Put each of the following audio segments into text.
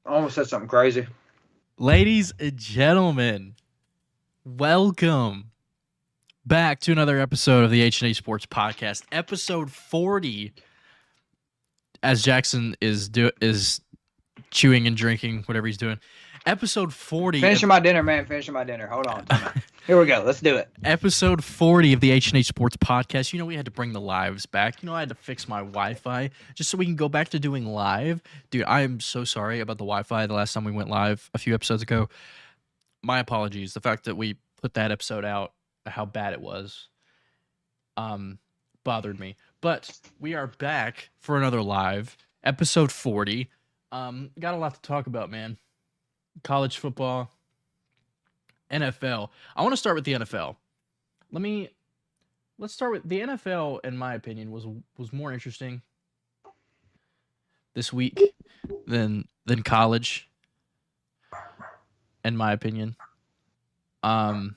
almost said something crazy. Ladies and gentlemen, welcome back to another episode of the H+H Sports Podcast, episode 40. As Jackson is chewing and drinking, whatever he's doing. Episode 40. Finishing my dinner, man. Finishing my dinner. Hold on. Here we go. Let's do it. Episode 40 of the H+H Sports Podcast. You know, we had to bring the lives back. You know, I had to fix my Wi-Fi just so we can go back to doing live. Dude, I am so sorry about the Wi-Fi the last time we went live a few episodes ago. My apologies. The fact that we put that episode out, how bad it was, bothered me. But we are back for another live, episode 40. Got a lot to talk about, man. College football, NFL. I want to start with the NFL. Let's start with the NFL. In my opinion, was more interesting this week than college. In my opinion. So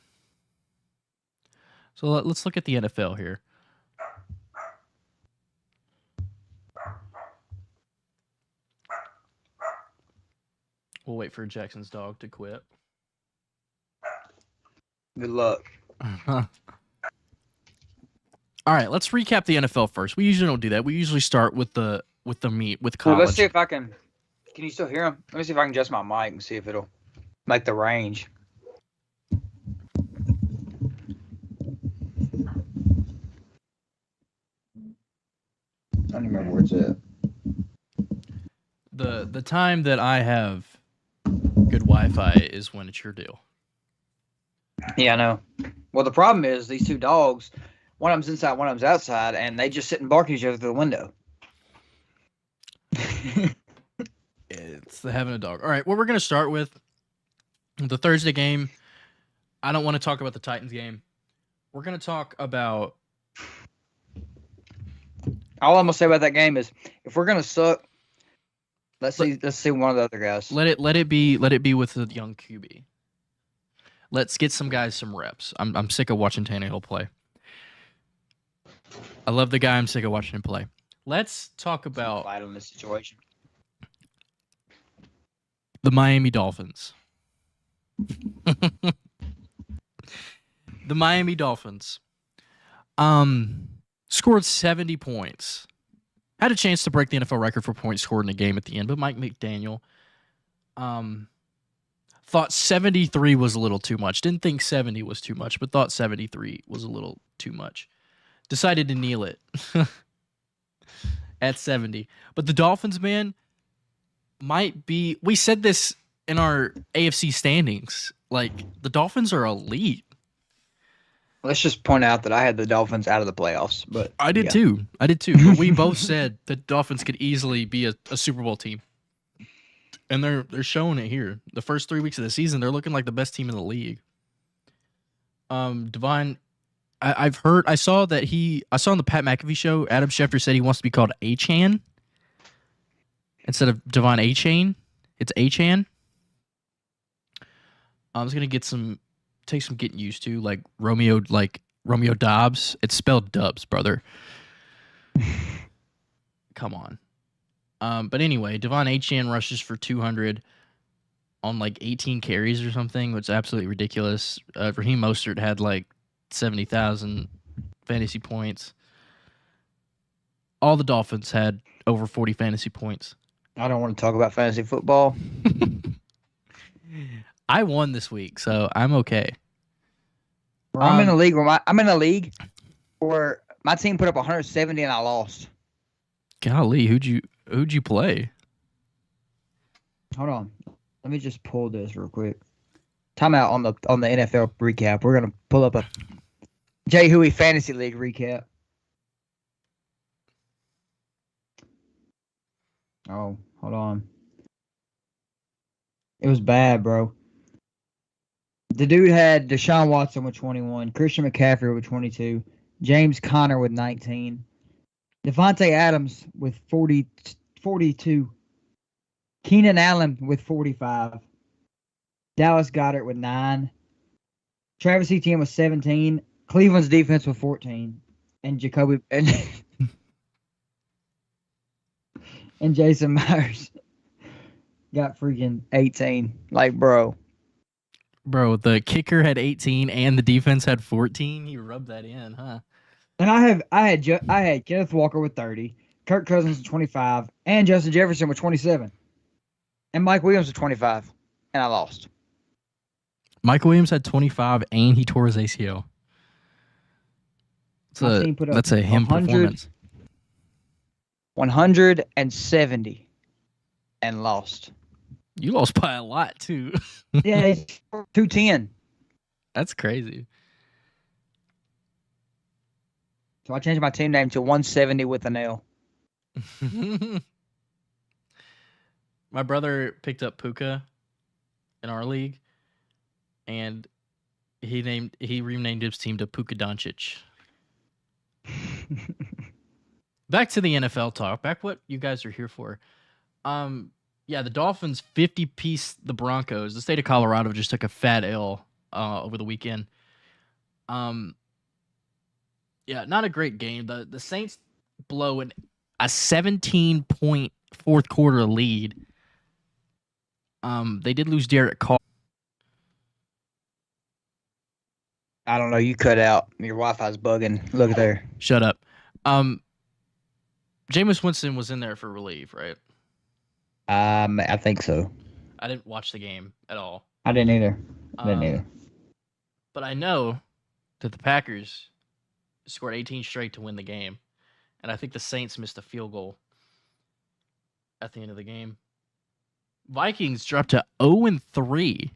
let's look at the NFL here. We'll wait for Jackson's dog to quit. Good luck. All right, let's recap the NFL first. We usually don't do that. We usually start with the meat, with college. Well, let's see if I can. Can you still hear him? Let me see if I can adjust my mic and see if it'll make the range. I don't even remember where it's at. The time that I have good Wi-Fi is when it's your deal. Yeah, I know. Well, the problem is these two dogs, one of them's inside, one of them's outside, and they just sit and bark at each other through the window. It's the having a dog. All right, well, we're going to start with the Thursday game. I don't want to talk about the Titans game. We're going to talk about... All I'm going to say about that game is, if we're going to suck, let's see one of the other guys. Let it be with the young QB. Let's get some guys some reps. I'm sick of watching Tannehill play. I love the guy. I'm sick of watching him play. Let's talk about fight on this situation. The Miami Dolphins. The Miami Dolphins scored 70 points. Had a chance to break the NFL record for points scored in a game at the end, but Mike McDaniel thought 73 was a little too much. Didn't think 70 was too much, but thought 73 was a little too much. Decided to kneel it at 70. But the Dolphins, man, might be... We said this in our AFC standings. Like, the Dolphins are elite. Let's just point out that I had the Dolphins out of the playoffs. But I did too. But we both said the Dolphins could easily be a Super Bowl team. And they're showing it here. The first 3 weeks of the season, they're looking like the best team in the league. Devon, I saw on the Pat McAfee show, Adam Schefter said he wants to be called A-Chan instead of Devon A-Chain. It's A-Chan. I was gonna take some getting used to, like Romeo Dobbs. It's spelled Dubs, brother. Come on. But anyway, Devon A-Chan rushes for 200 on like 18 carries or something, which is absolutely ridiculous. Raheem Mostert had like 70,000 fantasy points. All the Dolphins had over 40 fantasy points. I don't want to talk about fantasy football. I won this week, so I'm okay. I'm in a league where my team put up 170 and I lost. Golly, who'd you play? Hold on. Let me just pull this real quick. Time out on the NFL recap. We're gonna pull up a Jay Huey Fantasy League recap. Oh, hold on. It was bad, bro. The dude had Deshaun Watson with 21, Christian McCaffrey with 22, James Conner with 19, Devontae Adams with 42, Keenan Allen with 45, Dallas Goedert with 9, Travis Etienne with 17, Cleveland's defense with 14, and Jacoby and Jason Myers got freaking 18. Like, bro. Bro, the kicker had 18 and the defense had 14. You rubbed that in, huh? And I had Kenneth Walker with 30, Kirk Cousins with 25, and Justin Jefferson with 27, and Mike Williams with 25, and I lost. Mike Williams had 25 and he tore his ACL. That's a him performance. 170 and lost. You lost by a lot too. Yeah, 210. That's crazy. So I changed my team name to 170 with an L. My brother picked up Puka in our league, and he renamed his team to Puka Doncic. Back to the NFL talk. Back what you guys are here for. Yeah, the Dolphins 50-piece the Broncos. The state of Colorado just took a fat L over the weekend. Yeah, not a great game. The Saints blow a 17-point fourth quarter lead. They did lose Derek Carr. I don't know. You cut out. Your Wi-Fi's bugging. Look there. Shut up. Jameis Winston was in there for relief, right? I think so. I didn't watch the game at all. I didn't either. But I know that the Packers scored 18 straight to win the game. And I think the Saints missed a field goal at the end of the game. Vikings dropped to 0-3.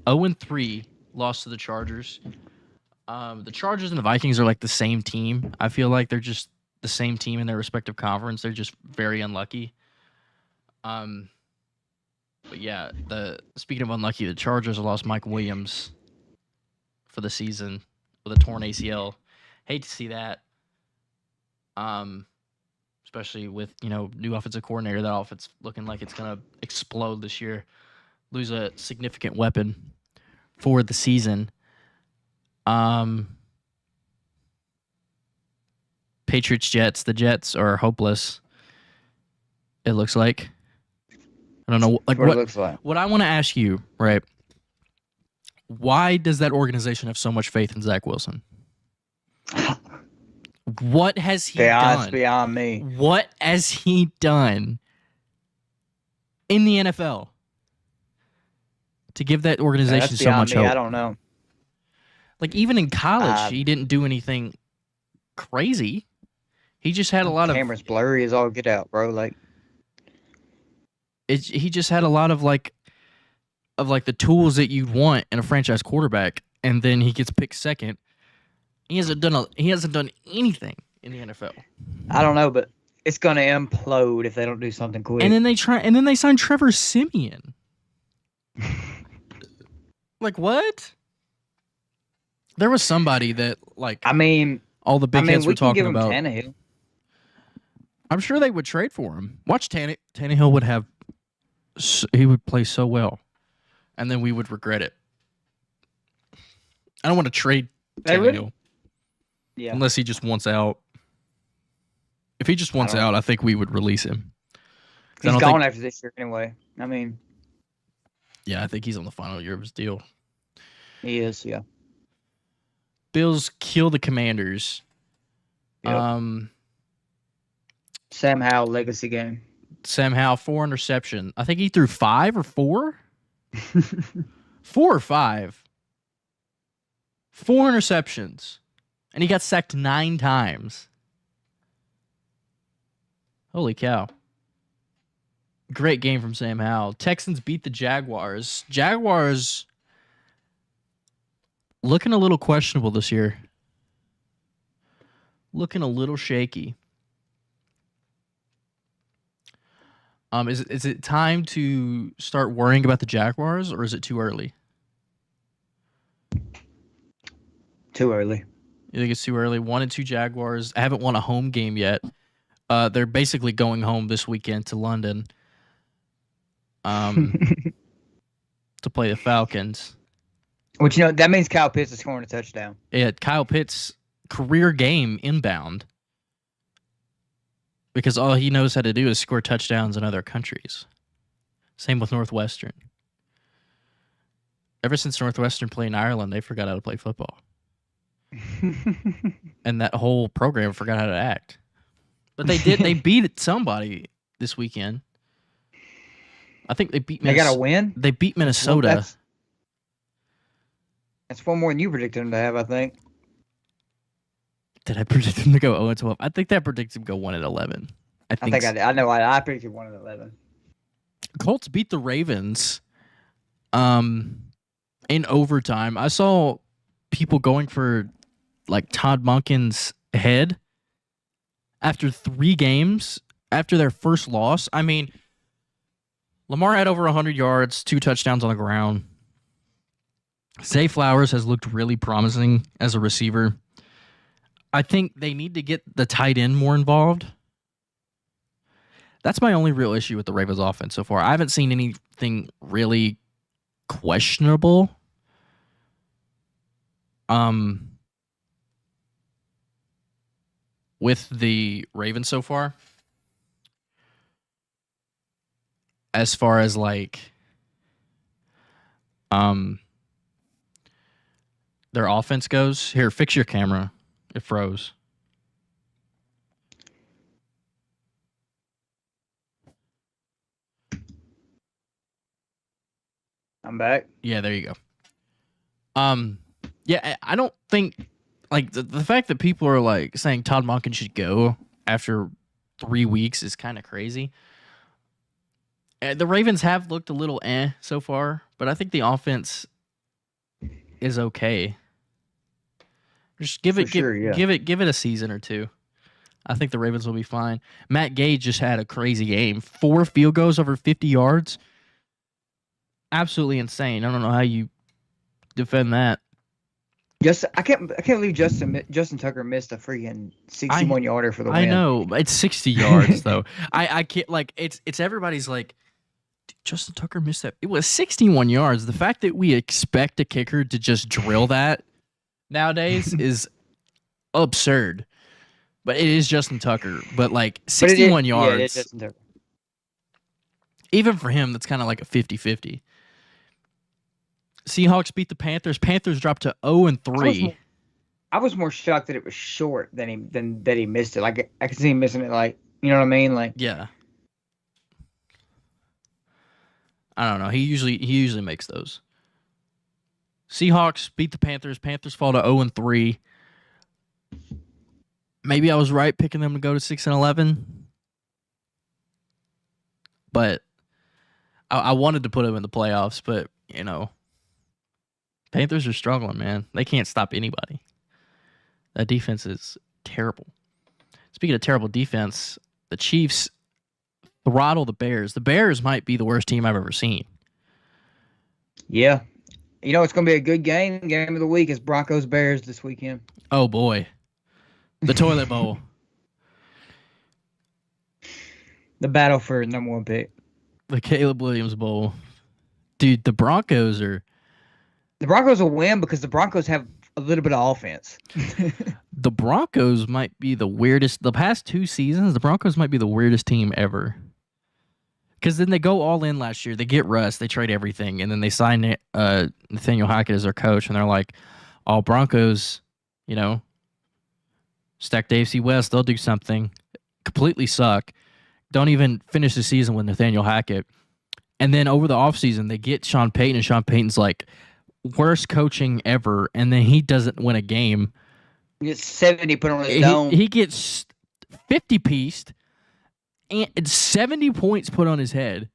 0-3, lost to the Chargers. The Chargers and the Vikings are like the same team. I feel like they're just the same team in their respective conference. They're just very unlucky. But yeah, speaking of unlucky, the Chargers lost Mike Williams for the season with a torn ACL. Hate to see that. Especially with, new offensive coordinator. That offense looking like it's gonna explode this year. Lose a significant weapon for the season. Patriots Jets. The Jets are hopeless. It looks like. I don't know what it looks like. What I want to ask you, right? Why does that organization have so much faith in Zach Wilson? What has he done? It's beyond me. What has he done in the NFL to give that organization so much hope? I don't know. Like, even in college, he didn't do anything crazy. He just had a lot of... Camera's blurry as all get out, bro. Like, he just had a lot of the tools that you'd want in a franchise quarterback, and then he gets picked second. He hasn't done anything in the NFL. I don't know, but it's gonna implode if they don't do something quick. And then they sign Trevor Siemian. Like, what? There was somebody that, all the big heads were talking about. Tannehill. I'm sure they would trade for him. Watch Tannehill would play so well, and then we would regret it. I don't want to trade Tannehill. Yeah. Unless he just wants out. If he just wants out, I think we would release him. He's gone after this year anyway. I mean. Yeah, I think he's on the final year of his deal. He is, yeah. Bills kill the Commanders. Yep. Sam Howell legacy game. Sam Howell, 4 interception. I think he threw 5 or 4? 4 or 5. 4 interceptions. And he got sacked 9 times. Holy cow. Great game from Sam Howell. Texans beat the Jaguars. Jaguars looking a little questionable this year. Looking a little shaky. Is it time to start worrying about the Jaguars, or is it too early? Too early. You think it's too early? 1-2 Jaguars. I haven't won a home game yet. They're basically going home this weekend to London to play the Falcons. Which, that means Kyle Pitts is scoring a touchdown. Yeah, Kyle Pitts' career game inbound. because all he knows how to do is score touchdowns in other countries. Same with Northwestern. Ever since Northwestern played in Ireland, they forgot how to play football. And that whole program forgot how to act. But they did. They beat somebody this weekend. I think they beat They got a win? They beat Minnesota. That's one more than you predicted them to have, I think. Did I predict them to go 0-12? I think that predicted them to go 1-11. I think I did. I know I predicted 1-11. Colts beat the Ravens in overtime. I saw people going for like Todd Monken's head after 3 games after their first loss. I mean, Lamar had over 100 yards, 2 touchdowns on the ground. Zay Flowers has looked really promising as a receiver. I think they need to get the tight end more involved. That's my only real issue with the Ravens offense so far. I haven't seen anything really questionable. With the Ravens so far. As far as like their offense goes. Here, fix your camera. It froze. I'm back. Yeah, there you go. Yeah, I don't think like the fact that people are like saying Todd Monken should go after 3 weeks is kind of crazy. The Ravens have looked a little so far, but I think the offense is okay. Just give it a season or 2. I think the Ravens will be fine. Matt Gage just had a crazy game. 4 field goals over 50 yards. Absolutely insane. I don't know how you defend that. I can't believe Justin Tucker missed a freaking 61-yarder for the win. I know. It's 60 yards though. I can't like it's everybody's like Justin Tucker missed that. It was 61 yards. The fact that we expect a kicker to just drill that nowadays is absurd. But it is Justin Tucker. But like 61 yards. Yeah, it is Justin Tucker. Even for him, that's kind of like a 50-50. Seahawks beat the Panthers. Panthers dropped to 0-3. I was more shocked that it was short than that he missed it. Like I could see him missing it. Like, you know what I mean? Like, yeah. I don't know. He usually makes those. Seahawks beat the Panthers. Panthers fall to 0-3. Maybe I was right picking them to go to 6-11. But I wanted to put them in the playoffs, but you know, Panthers are struggling, man. They can't stop anybody. That defense is terrible. Speaking of terrible defense, the Chiefs throttle the Bears. The Bears might be the worst team I've ever seen. Yeah. You know, it's going to be a good game. Game of the week is Broncos-Bears this weekend. Oh, boy. The Toilet Bowl. The battle for number 1 pick. The Caleb Williams Bowl. Dude, the Broncos will win because the Broncos have a little bit of offense. The Broncos might be the weirdest. The past 2 seasons, the Broncos might be the weirdest team ever. Because then they go all in last year. They get Russ. They trade everything. And then they sign Nathaniel Hackett as their coach. And they're like, all Broncos, you know, stack the AFC West. They'll do something. Completely suck. Don't even finish the season with Nathaniel Hackett. And then over the offseason, they get Sean Payton. And Sean Payton's like, worst coaching ever. And then he doesn't win a game. He gets 70 put on his dome. He gets 50-pieced. And 70 points put on his head.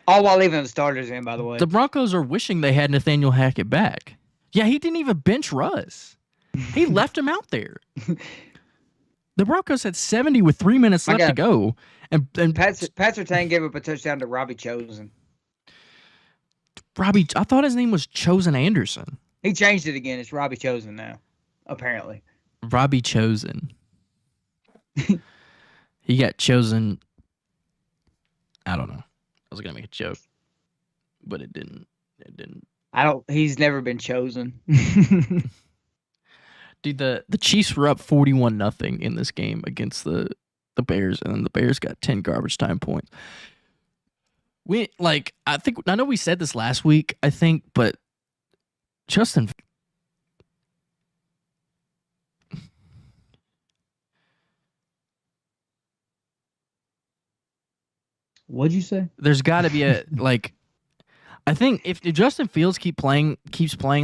All while leaving the starters in, by the way. The Broncos are wishing they had Nathaniel Hackett back. Yeah, he didn't even bench Russ. He left him out there. The Broncos had 70 with 3 minutes left to go. And Pat Surtain gave up a touchdown to Robbie Chosen. I thought his name was Chosen Anderson. He changed it again. It's Robbie Chosen now, apparently. Robbie Chosen. He got chosen. I don't know. I was gonna make a joke, but it didn't. He's never been chosen. Dude, the Chiefs were up 41-0 in this game against the Bears, and then the Bears got 10 garbage time points. I know we said this last week, I think, but Justin. What'd you say? There's got to be a I think if Justin Fields keeps playing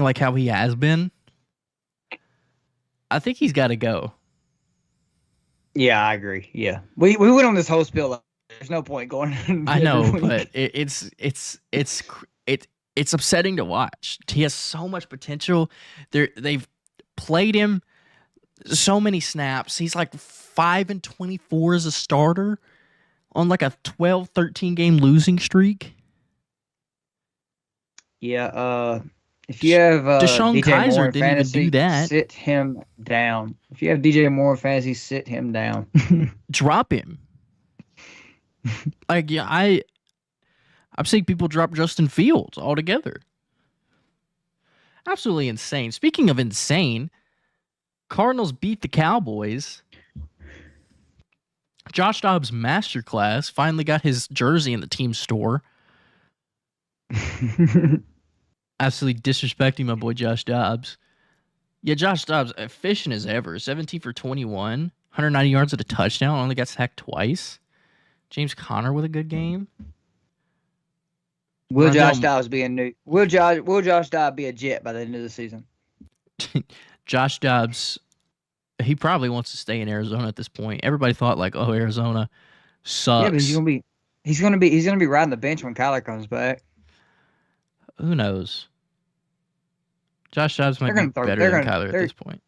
like how he has been, I think he's got to go. Yeah, I agree. Yeah, we went on this whole spill. There's no point going. I know, but it's upsetting to watch. He has so much potential. They've played him so many snaps. He's like 5-24 as a starter on like a 12-13 game losing streak. Yeah, if you have Deshaun DJ Kaiser Moore in didn't fantasy, even do that. Sit him down. If you have DJ Moore in fantasy, sit him down. Drop him. Like, yeah, I've seen people drop Justin Fields altogether. Absolutely insane. Speaking of insane, Cardinals beat the Cowboys. Josh Dobbs' masterclass finally got his jersey in the team store. Absolutely disrespecting my boy Josh Dobbs. Yeah, Josh Dobbs, efficient as ever. 17 for 21, 190 yards at a touchdown. Only got sacked twice. James Conner with a good game. Will Josh Dobbs be a Jet by the end of the season? Josh Dobbs, he probably wants to stay in Arizona at this point. Everybody thought like, oh, Arizona sucks. Yeah, but he's gonna be riding the bench when Kyler comes back. Who knows? Josh Dobbs might be better than Kyler at this point.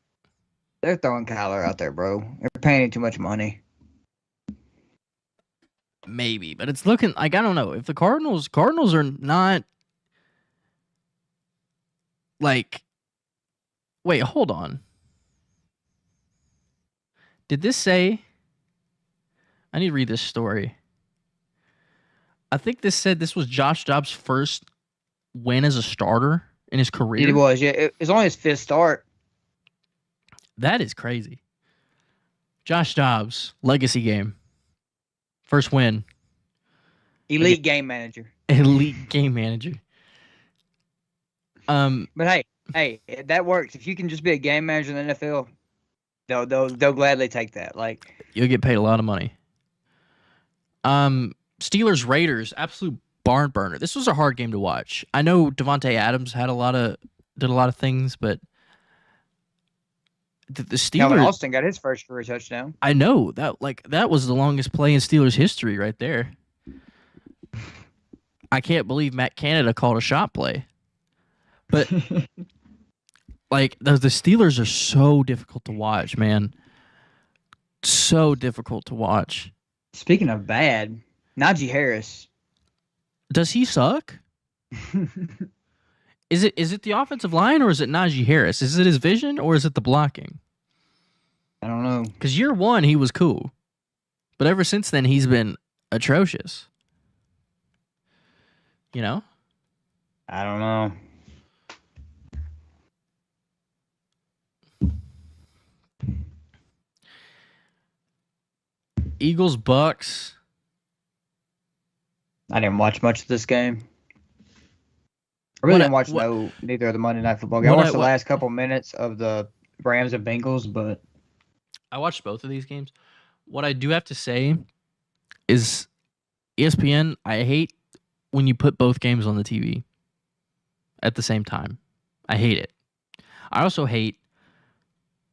They're throwing Kyler out there, bro. They're paying him too much money. Maybe, but it's looking like, I don't know, if the Cardinals are not like, wait, hold on. Did this say? I need to read this story. I think this said this was Josh Dobbs' first win as a starter in his career. It was, yeah. It was only his fifth start. That is crazy. Josh Dobbs, legacy game. First win. Elite game manager. Elite game manager. But hey, that works. If you can just be a game manager in the NFL, they'll gladly take that. Like, you'll get paid a lot of money. Steelers Raiders, absolute barn burner. This was a hard game to watch. I know Devontae Adams did a lot of things, but the Steelers. Calvin Austin got his first career touchdown. I know that was the longest play in Steelers history right there. I can't believe Matt Canada called a shot play, but like the Steelers are so difficult to watch, man. So difficult to watch. Speaking of bad, Najee Harris. Does he suck? Is it the offensive line or is it Najee Harris? Is it his vision or is it the blocking? I don't know. Because year one, he was cool. But ever since then, he's been atrocious. You know? I don't know. Eagles, Bucks. I didn't watch much of this game. I really didn't watch neither of the Monday Night Football games. I watched the last couple minutes of the Rams and Bengals, but I watched both of these games. What I do have to say is ESPN, I hate when you put both games on the TV at the same time. I hate it. I also hate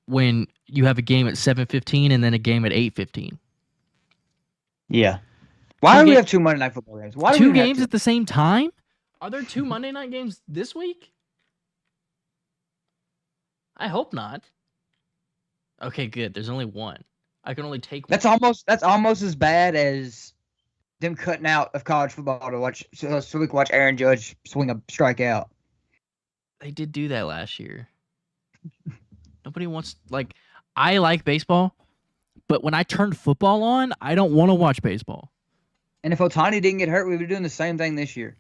when you have a game at 7:15 and then a game at 8:15. Yeah. Why do we have two Monday Night Football games? Why do two games at the same time? Are there two Monday night games this week? I hope not. Okay, good. There's only one. I can only take one. That's almost as bad as them cutting out of college football to watch so we can watch Aaron Judge swing a strikeout. They did do that last year. Nobody wants I like baseball, but when I turned football on, I don't want to watch baseball. And if Ohtani didn't get hurt, we would be doing the same thing this year.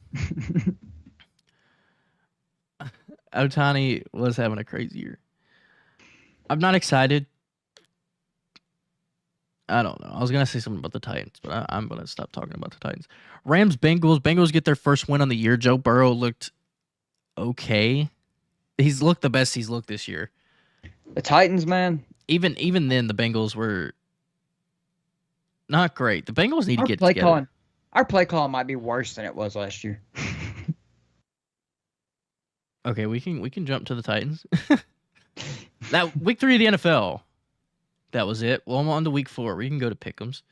Ohtani was having a crazy year. I'm not excited. I don't know. I was gonna say something about the Titans, but I'm gonna stop talking about the Titans. Rams, Bengals. Bengals get their first win on the year. Joe Burrow looked okay. He's looked the best he's looked this year. The Titans, man. Even then, the Bengals were not great. The Bengals need to get together. Our play calling might be worse than it was last year. Okay, we can jump to the Titans. That week 3 of the NFL. That was it. Well, I'm on to week 4. We can go to Pick'ems.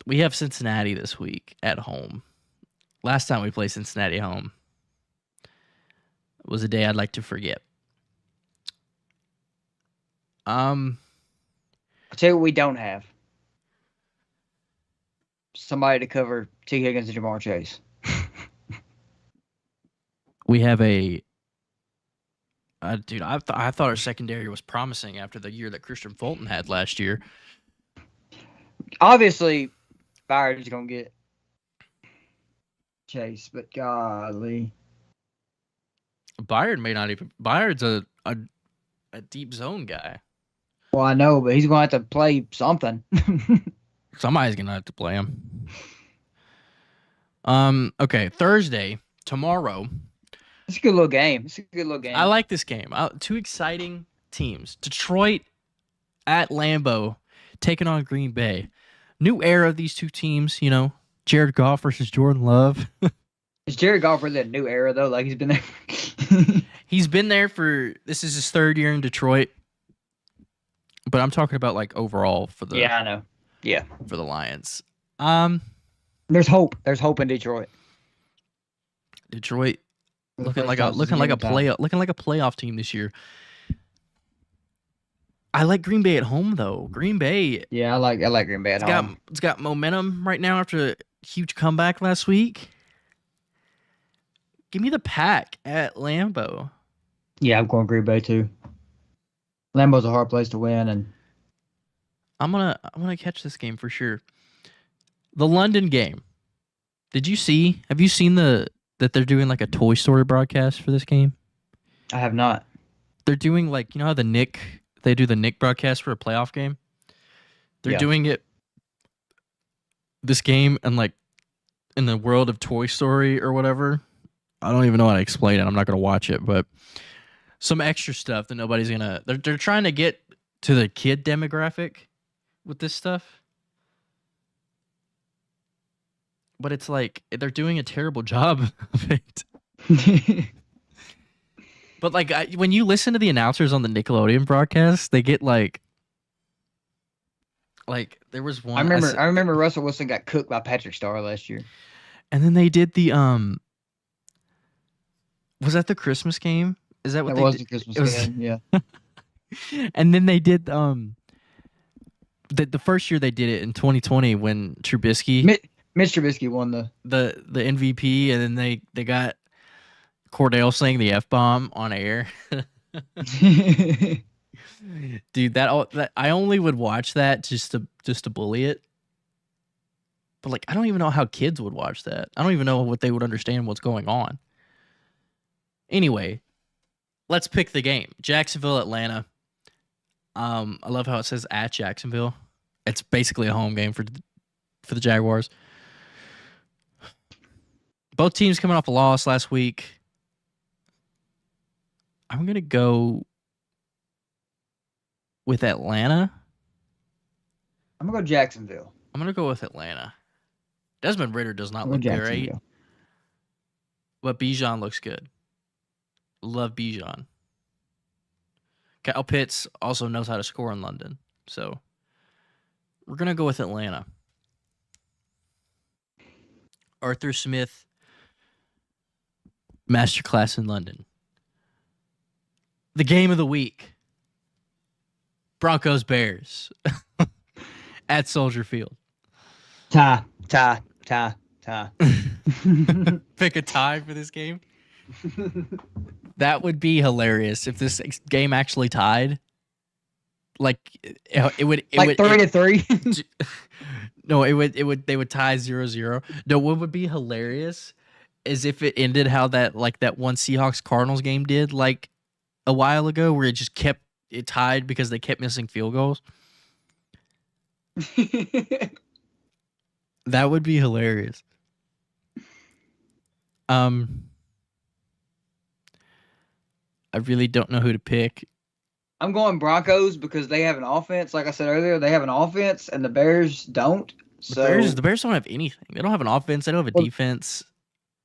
We have Cincinnati this week at home. Last time we played Cincinnati at home was a day I'd like to forget. I'll tell you what we don't have. Somebody to cover T. Higgins and Jamar Chase. We have a dude. I thought our secondary was promising after the year that Christian Fulton had last year. Obviously, Byard's gonna get Chase, but golly, Byard may not even. Byard's a deep zone guy. Well, I know, but he's gonna have to play something. Somebody's gonna have to play him. Okay, Thursday, tomorrow. It's a good little game. I like this game. Two exciting teams. Detroit at Lambeau taking on Green Bay. New era of these two teams, you know. Jared Goff versus Jordan Love. Is Jared Goff really a new era, though? Like, he's been there. He's been there for, this is his 3rd year in Detroit. But I'm talking about, like, overall for the... Yeah, I know. Yeah. For the Lions. There's hope. There's hope in Detroit. Detroit looking like a playoff team this year. I like Green Bay at home though. Green Bay. Yeah, I like Green Bay at home. It's got momentum right now after a huge comeback last week. Give me the Pack at Lambeau. Yeah, I'm going Green Bay too. Lambeau's a hard place to win, and I'm gonna catch this game for sure. The London game. Have you seen that they're doing like a Toy Story broadcast for this game? I have not. They're doing like, you know how they do the Nick broadcast for a playoff game? They're doing it this game and like in the world of Toy Story or whatever. I don't even know how to explain it. I'm not going to watch it, but some extra stuff that nobody's going to... They're trying to get to the kid demographic with this stuff. But it's like they're doing a terrible job of it. But like when you listen to the announcers on the Nickelodeon broadcast, they get like there was one. I remember Russell Wilson got cooked by Patrick Starr last year. And then they did the was that the Christmas game? Is that what that was the Christmas game? Yeah. And then they did the first year they did it in 2020 when Trubisky. Mitch Trubisky won the MVP, and then they got Cordell saying the F-bomb on air. Dude, that I only would watch that just to bully it. But like I don't even know how kids would watch that. I don't even know what they would understand what's going on. Anyway, let's pick the game. Jacksonville, Atlanta. I love how it says at Jacksonville. It's basically a home game for the Jaguars. Both teams coming off a loss last week. I'm going to go with Atlanta. I'm going to go Jacksonville. I'm going to go with Atlanta. Desmond Ridder does not look great. But Bijan looks good. Love Bijan. Kyle Pitts also knows how to score in London. So we're going to go with Atlanta. Arthur Smith, masterclass in London. The game of the week. Broncos Bears at Soldier Field. Tie. Pick a tie for this game. That would be hilarious if this game actually tied. Like it would like 3-3. No, they would tie 0-0. No, what would be hilarious is if it ended how that one Seahawks Cardinals game did, like a while ago where it just kept it tied because they kept missing field goals? That would be hilarious. I really don't know who to pick. I'm going Broncos because they have an offense. Like I said earlier, they have an offense, and the Bears don't. The Bears don't have anything. They don't have an offense. They don't have a defense.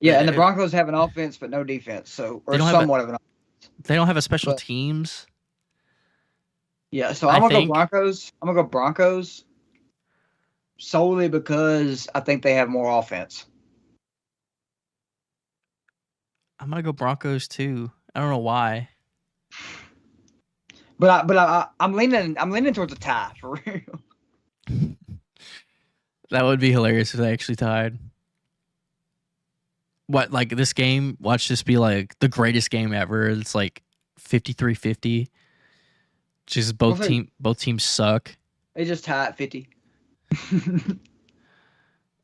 Yeah, and the Broncos have an offense but no defense. So or somewhat of an offense. They don't have a special teams. Yeah, so I'm gonna go Broncos. I'm gonna go Broncos solely because I think they have more offense. I'm gonna go Broncos too. I don't know why. But I'm leaning towards a tie for real. That would be hilarious if they actually tied. What, like this game? Watch this be like the greatest game ever. It's like 53-50. Just both teams suck. They just tie at 50.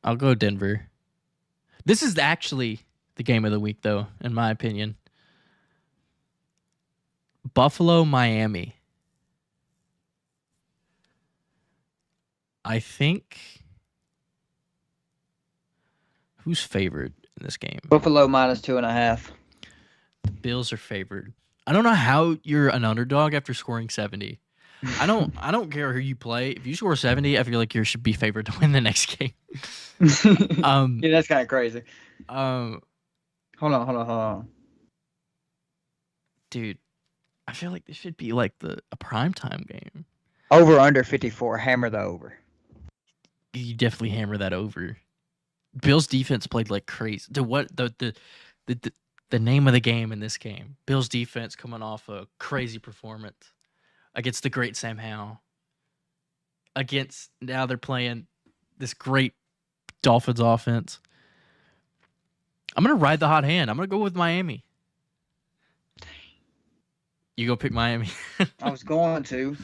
I'll go Denver. This is actually the game of the week, though, in my opinion. Buffalo, Miami. I think. Who's favored in this game? Buffalo -2.5. The Bills are favored. I don't know how you're an underdog after scoring 70. I don't care who you play. If you score 70, I feel like you should be favored to win the next game. Yeah, that's kind of crazy. Hold on. Dude, I feel like this should be like a primetime game. Over under 54. Hammer the over. You definitely hammer that over. Bills defense played like crazy. The name of the game in this game. Bills defense coming off a crazy performance against the great Sam Howell. Now they're playing this great Dolphins offense. I'm gonna ride the hot hand. I'm gonna go with Miami. You go pick Miami. I was going to.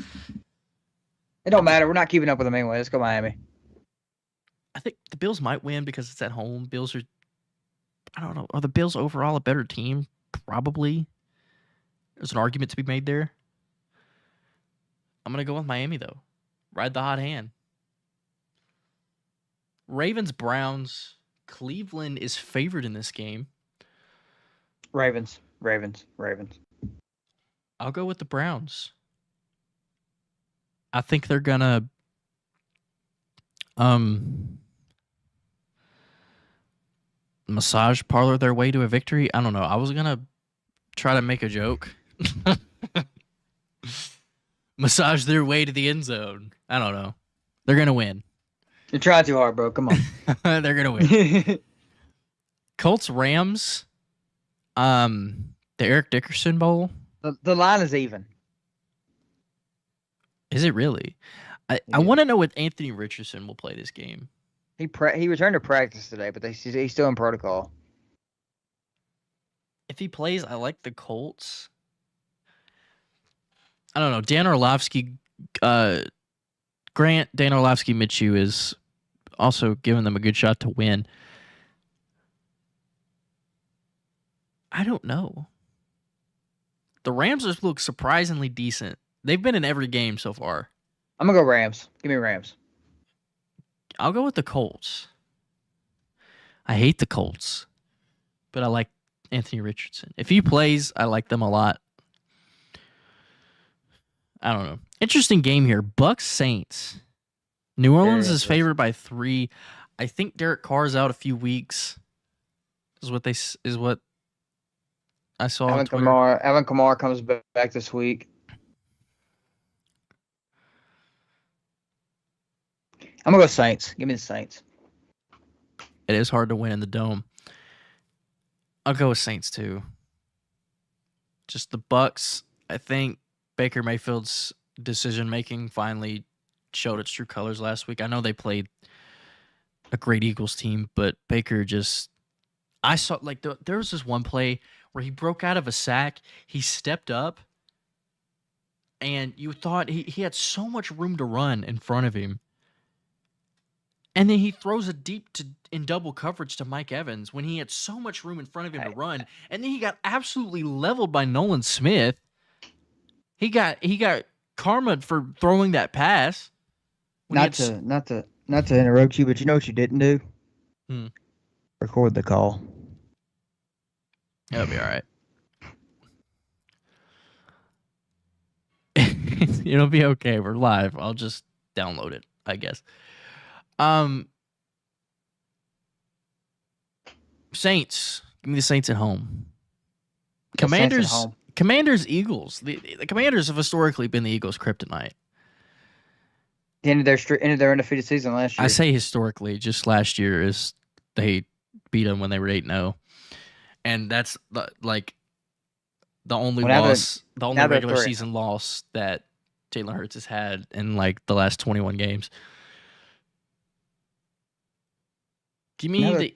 It don't matter. We're not keeping up with them anyway. Let's go Miami. I think the Bills might win because it's at home. Bills are, I don't know. Are the Bills overall a better team? Probably. There's an argument to be made there. I'm going to go with Miami, though. Ride the hot hand. Ravens, Browns. Cleveland is favored in this game. Ravens. I'll go with the Browns. I think they're going to massage parlor their way to a victory. I don't know. I was going to try to make a joke. Massage their way to the end zone. I don't know. They're going to win. You tried too hard, bro. Come on. They're going to win. Colts, Rams. The Eric Dickerson Bowl. The line is even. Is it really? I want to know if Anthony Richardson will play this game. He returned to practice today, but he's still in protocol. If he plays, I like the Colts. I don't know. Dan Orlovsky, Minshew is also giving them a good shot to win. I don't know. The Rams just look surprisingly decent. They've been in every game so far. I'm going to go Rams. Give me Rams. I'll go with the Colts. I hate the Colts, but I like Anthony Richardson. If he plays, I like them a lot. I don't know. Interesting game here. Bucks Saints. New Orleans is favored by 3. I think Derek Carr's out a few weeks. Is what I saw. Alvin Kamara comes back this week. I'm gonna go Saints. Give me the Saints. It is hard to win in the dome. I'll go with Saints too. Just the Bucks. I think Baker Mayfield's decision making finally showed its true colors last week. I know they played a great Eagles team, but Baker just. I saw there was this one play where he broke out of a sack. He stepped up, and you thought he had so much room to run in front of him. And then he throws a deep in double coverage to Mike Evans when he had so much room in front of him to run. And then he got absolutely leveled by Nolan Smith. He got karma for throwing that pass. Not to interrupt you, but you know what you didn't do? Record the call. It'll be all right. It'll be okay. We're live. I'll just download it, I guess. Saints. Give me the Saints at home. Commanders, Eagles. The Commanders have historically been the Eagles' kryptonite. Ended their undefeated season last year. I say historically, just last year is they beat them when they were 8-0, and that's the only loss, the only regular season loss that Jalen Hurts has had in like the last 21 games. Give me the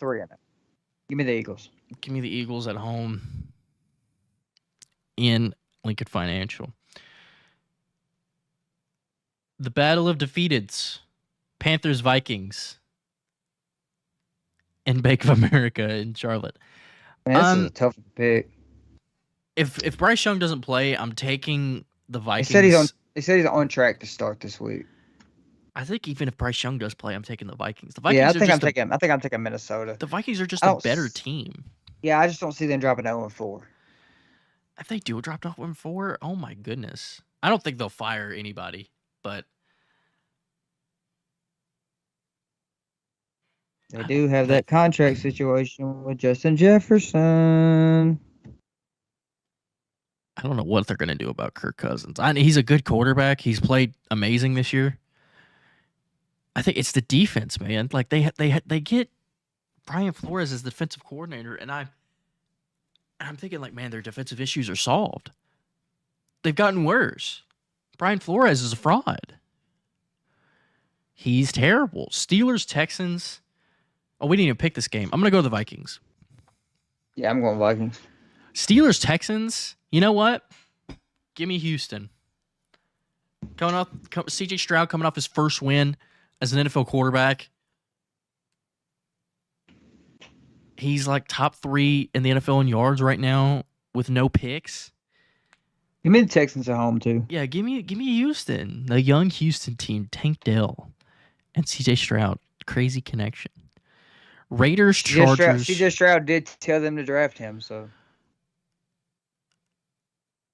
Eagles. Give me the Eagles at home in Lincoln Financial. The Battle of Defeateds. Panthers, Vikings. In Bank of America in Charlotte. Man, this is a tough pick. If Bryce Young doesn't play, I'm taking the Vikings. They said he's on track to start this week. I think even if Bryce Young does play, I'm taking the Vikings. I think I'm taking Minnesota. The Vikings are just a better team. Yeah, I just don't see them dropping 0-4. If they do drop 0-4, oh my goodness. I don't think they'll fire anybody, but they do have that contract situation with Justin Jefferson. I don't know what they're going to do about Kirk Cousins. He's a good quarterback. He's played amazing this year. I think it's the defense, man. Like they get Brian Flores as the defensive coordinator, and I'm thinking like, man, their defensive issues are solved. They've gotten worse. Brian Flores is a fraud. He's terrible. Steelers, Texans. Oh, we didn't even pick this game. I'm going to go to the Vikings. Yeah, I'm going Vikings. Steelers, Texans. You know what? Give me Houston. CJ Stroud coming off his first win as an NFL quarterback. He's like top 3 in the NFL in yards right now with no picks. Give me the Texans at home too. Yeah, give me Houston. The young Houston team, Tank Dell and CJ Stroud. Crazy connection. Raiders, Chargers. CJ Stroud did tell them to draft him, so.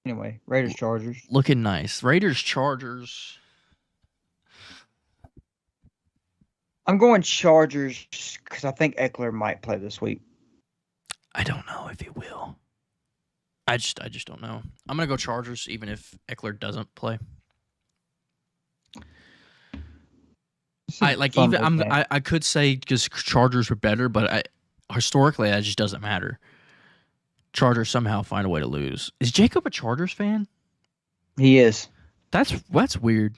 Anyway, Raiders, Chargers. Looking nice. Raiders, Chargers. I'm going Chargers because I think Eckler might play this week. I don't know if he will. I just don't know. I'm gonna go Chargers even if Eckler doesn't play. I could say because Chargers were better, but historically that just doesn't matter. Chargers somehow find a way to lose. Is Jacob a Chargers fan? He is. That's weird.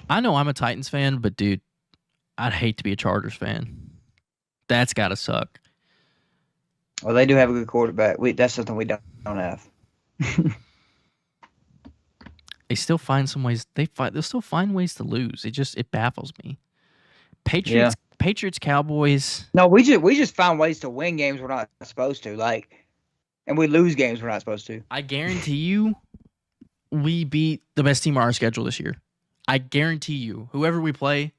I know I'm a Titans fan, but dude, I'd hate to be a Chargers fan. That's gotta suck. Well, they do have a good quarterback. That's something we don't have. They still find some ways. They'll still find ways to lose. It baffles me. Patriots, Cowboys. No, we just find ways to win games we're not supposed to, and we lose games we're not supposed to. I guarantee you, we beat the best team on our schedule this year. I guarantee you, whoever we play.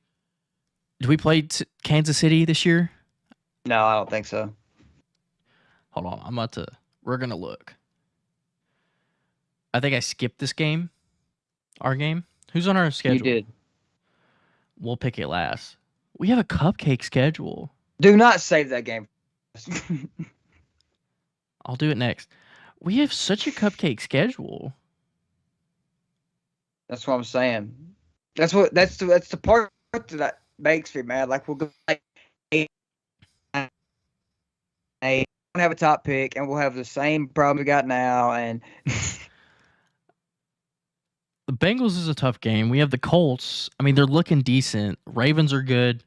Do we play Kansas City this year? No, I don't think so. Hold on, we're gonna look. I think I skipped this game. Our game. Who's on our schedule? You did. We'll pick it last. We have a cupcake schedule. Do not save that game. I'll do it next. We have such a cupcake schedule. That's what I'm saying. That's the part that makes me mad. Like we'll go have a top pick and we'll have the same problem we got now. And the Bengals is a tough game. We have the Colts. I mean, they're looking decent. Ravens are good.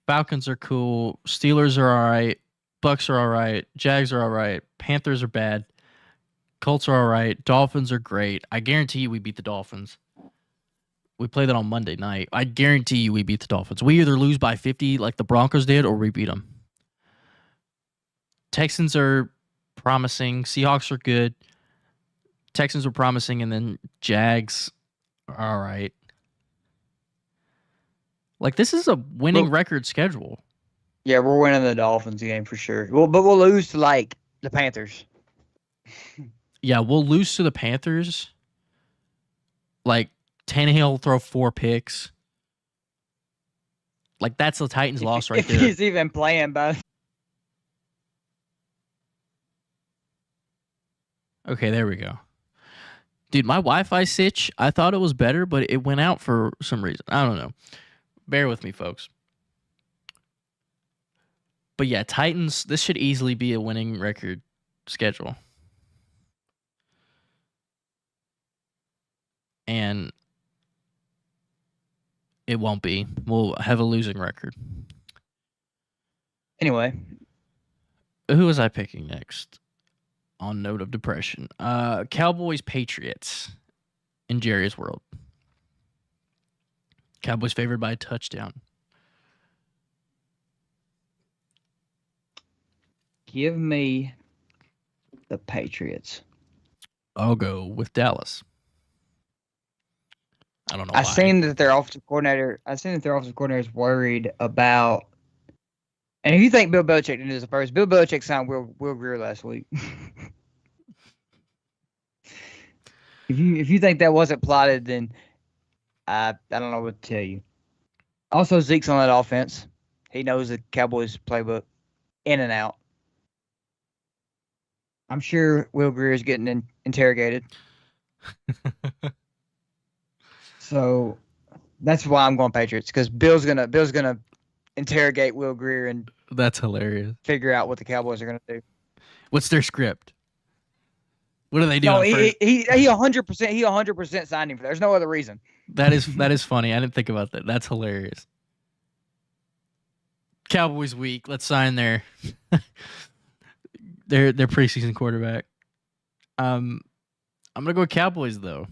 Falcons are cool. Steelers are all right. Bucks are all right. Jags are all right. Panthers are bad. Colts are all right. Dolphins are great. I guarantee you we beat the Dolphins. We play that on Monday night. I guarantee you we beat the Dolphins. We either lose by 50 like the Broncos did or we beat them. Texans are promising. Seahawks are good. Texans were promising, and then Jags. All right. Like, this is a winning record schedule. Yeah, we're winning the Dolphins game for sure. But we'll lose to, like, the Panthers. Yeah, we'll lose to the Panthers. Like, Tannehill will throw 4 picks. Like, that's the Titans' loss right there. If he's even playing, but Okay, there we go. Dude, my Wi-Fi sitch, I thought it was better, but it went out for some reason. I don't know. Bear with me, folks. But yeah, Titans, this should easily be a winning record schedule. And it won't be. We'll have a losing record. Anyway. Who was I picking next? On note of depression. Cowboys, Patriots in Jerry's world. Cowboys favored by a touchdown. Give me the Patriots. I'll go with Dallas. I don't know. I've seen that their offensive coordinator is worried about. And if you think Bill Belichick didn't do this first, Bill Belichick signed Will Grier last week. If you think that wasn't plotted, then I don't know what to tell you. Also, Zeke's on that offense. He knows the Cowboys playbook in and out. I'm sure Will Grier is getting interrogated. So that's why I'm going Patriots, because Bill's gonna interrogate Will Grier and that's hilarious. Figure out what the Cowboys are gonna do. What's their script? What are they doing? No, he 100% signed him for that. There's no other reason. That is funny. I didn't think about that. That's hilarious. Cowboys week. Let's sign their preseason quarterback. I'm gonna go Cowboys though.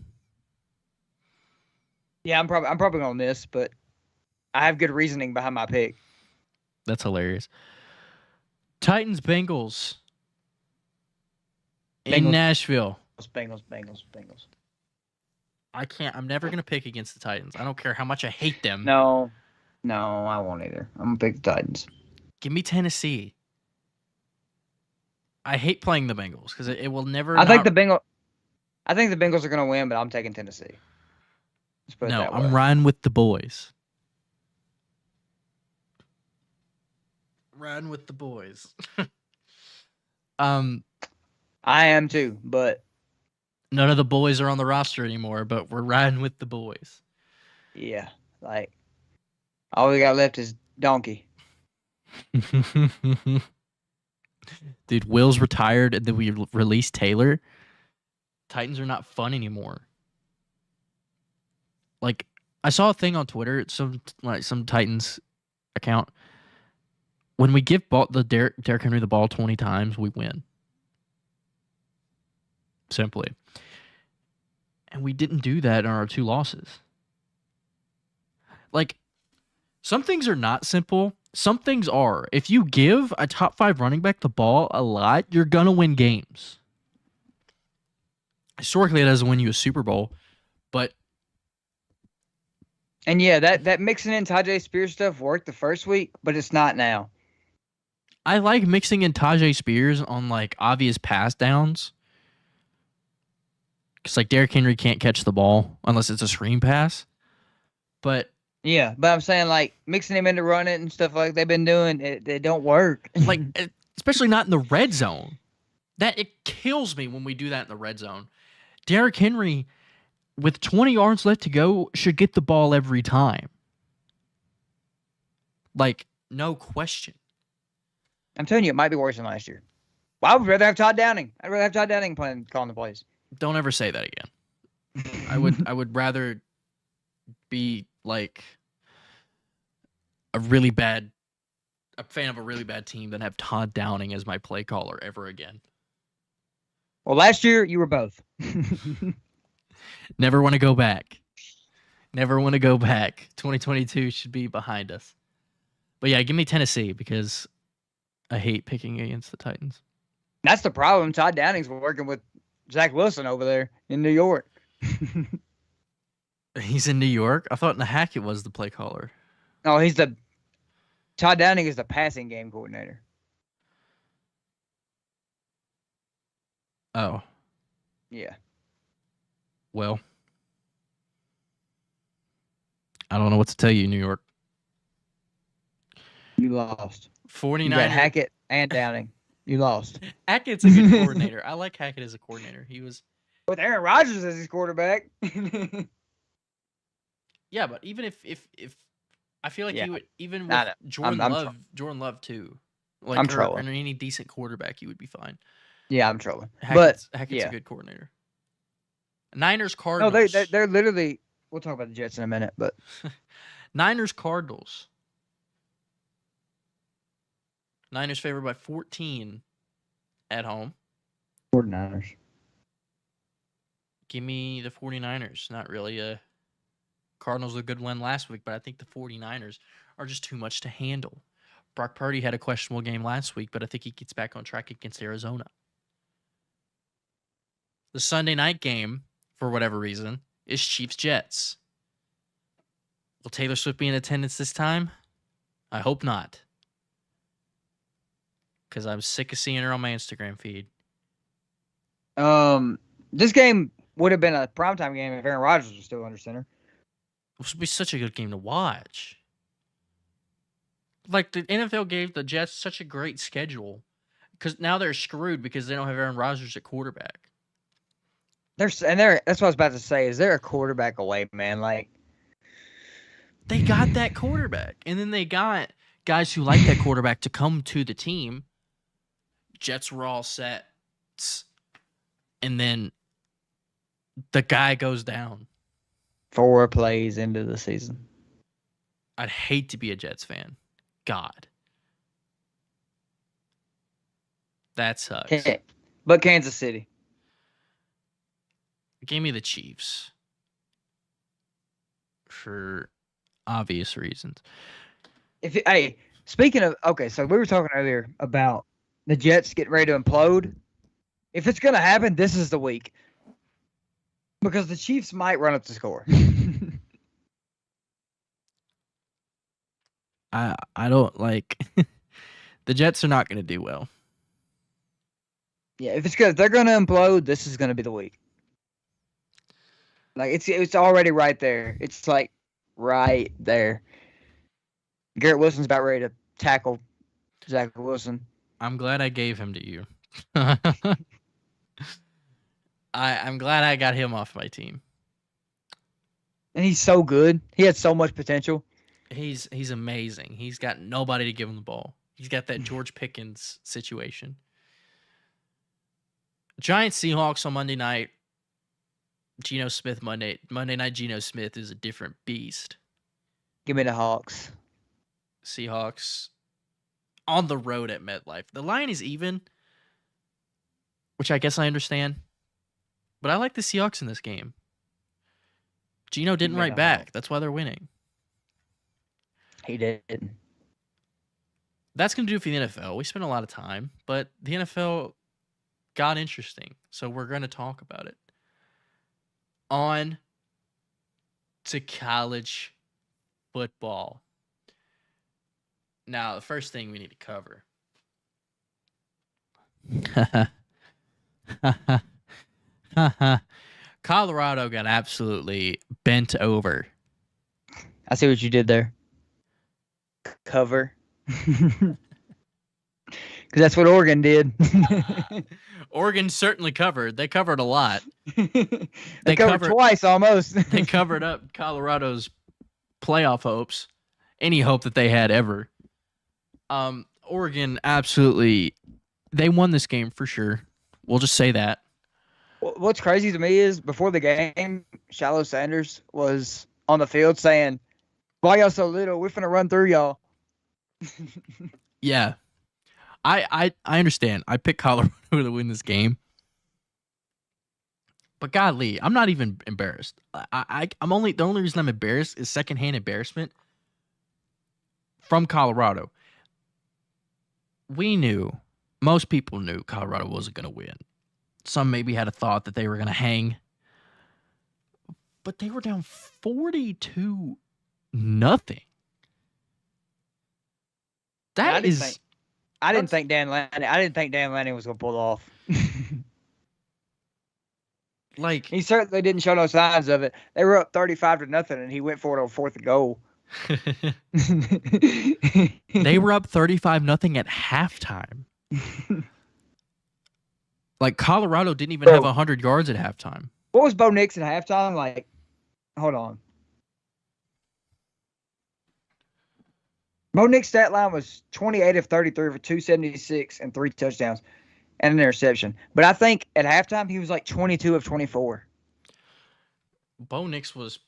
Yeah, I'm probably gonna miss, but I have good reasoning behind my pick. That's hilarious. Titans Bengals in Nashville. Bengals. I'm never gonna pick against the Titans. I don't care how much I hate them. No, I won't either. I'm gonna pick the Titans. Give me Tennessee. I hate playing the Bengals because it will never. I think the Bengals are gonna win, but I'm taking Tennessee. No, I'm riding with the boys. Riding with the boys. I am too, but none of the boys are on the roster anymore, but we're riding with the boys. Yeah, like all we got left is Donkey. Dude, Will's retired, and then we released Taylor. Titans are not fun anymore. Like, I saw a thing on Twitter, some Titans account. When we give Derrick Henry the ball 20 times, we win. Simply. And we didn't do that in our 2 losses. Like, some things are not simple. Some things are. If you give a top 5 running back the ball a lot, you're going to win games. Historically, it doesn't win you a Super Bowl, but... And yeah, that mixing in Tajay Spears stuff worked the first week, but it's not now. I like mixing in Tajay Spears on, like, obvious pass downs. Because, like, Derrick Henry can't catch the ball unless it's a screen pass. But... Yeah, but I'm saying, like, mixing him into run it and stuff like they've been doing, it don't work. Like, especially not in the red zone. It kills me when we do that in the red zone. Derrick Henry, with 20 yards left to go, should get the ball every time. Like, no question. I'm telling you, it might be worse than last year. Well, I would rather have Todd Downing. I'd rather have Todd Downing calling the plays. Don't ever say that again. I would rather be like a fan of a really bad team than have Todd Downing as my play caller ever again. Well, last year you were both. Never want to go back. 2022 should be behind us. But yeah, give me Tennessee because I hate picking against the Titans. That's the problem. Todd Downing's working with Zach Wilson over there in New York. He's in New York. I thought Hackett was the play caller. No, Todd Downing is the passing game coordinator. Oh. Yeah. Well, I don't know what to tell you, New York. You lost. 49ers. You got Hackett and Downing. You lost. Hackett's a good coordinator. I like Hackett as a coordinator. He was with Aaron Rodgers as his quarterback. Yeah, but even if I feel like he would, even with Nah, Jordan Love too. Like, I'm trolling. Or any decent quarterback, you would be fine. Yeah, I'm trolling. Hackett's a good coordinator. Niners Cardinals. No, they're literally. We'll talk about the Jets in a minute, but Niners Cardinals. Niners favored by 14 at home. 49ers. Give me the 49ers. Not really Cardinals a good win last week, but I think the 49ers are just too much to handle. Brock Purdy had a questionable game last week, but I think he gets back on track against Arizona. The Sunday night game, for whatever reason, is Chiefs-Jets. Will Taylor Swift be in attendance this time? I hope not. Because I'm sick of seeing her on my Instagram feed. This game would have been a primetime game if Aaron Rodgers was still under center. This would be such a good game to watch. Like, the NFL gave the Jets such a great schedule. Because now they're screwed because they don't have Aaron Rodgers at quarterback. That's what I was about to say. Is there a quarterback away, man? Like, they got that quarterback. And then they got guys who like that quarterback to come to the team. Jets were all set. And then the guy goes down. 4 plays into the season. I'd hate to be a Jets fan. God. That sucks. But Kansas City. Give me the Chiefs. For obvious reasons. Speaking of, so we were talking earlier about the Jets getting ready to implode. If it's going to happen, this is the week. Because the Chiefs might run up the score. I don't like the Jets are not going to do well. Yeah, if they're going to implode, this is going to be the week. Like, it's already right there. It's like right there. Garrett Wilson's about ready to tackle Zach Wilson. I'm glad I gave him to you. I'm glad I got him off my team. And he's so good. He had so much potential. He's amazing. He's got nobody to give him the ball. He's got that George Pickens situation. Giants Seahawks on Monday night. Geno Smith Monday night. Geno Smith is a different beast. Give me the Hawks. Seahawks on the road at MetLife. The line is even, which I guess I understand. But I like the Seahawks in this game. Geno didn't write back. That's why they're winning. He didn't. That's going to do it for the NFL. We spent a lot of time, but the NFL got interesting. So we're going to talk about it. On to college football. Now, the first thing we need to cover. Colorado got absolutely bent over. I see what you did there. Cover. Because that's what Oregon did. Oregon certainly covered. They covered a lot. They covered twice almost. They covered up Colorado's playoff hopes. Any hope that they had ever. Oregon absolutely, they won this game for sure. We'll just say that. What's crazy to me is before the game, Shiloh Sanders was on the field saying, "Why y'all so little? We're finna run through y'all." Yeah. I understand. I picked Colorado to win this game. But golly, I'm not even embarrassed. I'm only the only reason I'm embarrassed is secondhand embarrassment from Colorado. We knew, most people knew Colorado wasn't going to win. Some maybe had a thought that they were going to hang. But they were down 42-0. I didn't think Dan Lanning was going to pull it off. Like, he certainly didn't show no signs of it. They were up 35-0, and he went for it on 4th and goal. They were up 35-0 at halftime. Like, Colorado didn't even have 100 yards at halftime. What was Bo Nix at halftime? Like, hold on. Bo Nix's stat line was 28 of 33 for 276 and 3 touchdowns and an interception. But I think at halftime he was like 22 of 24. Bo Nix was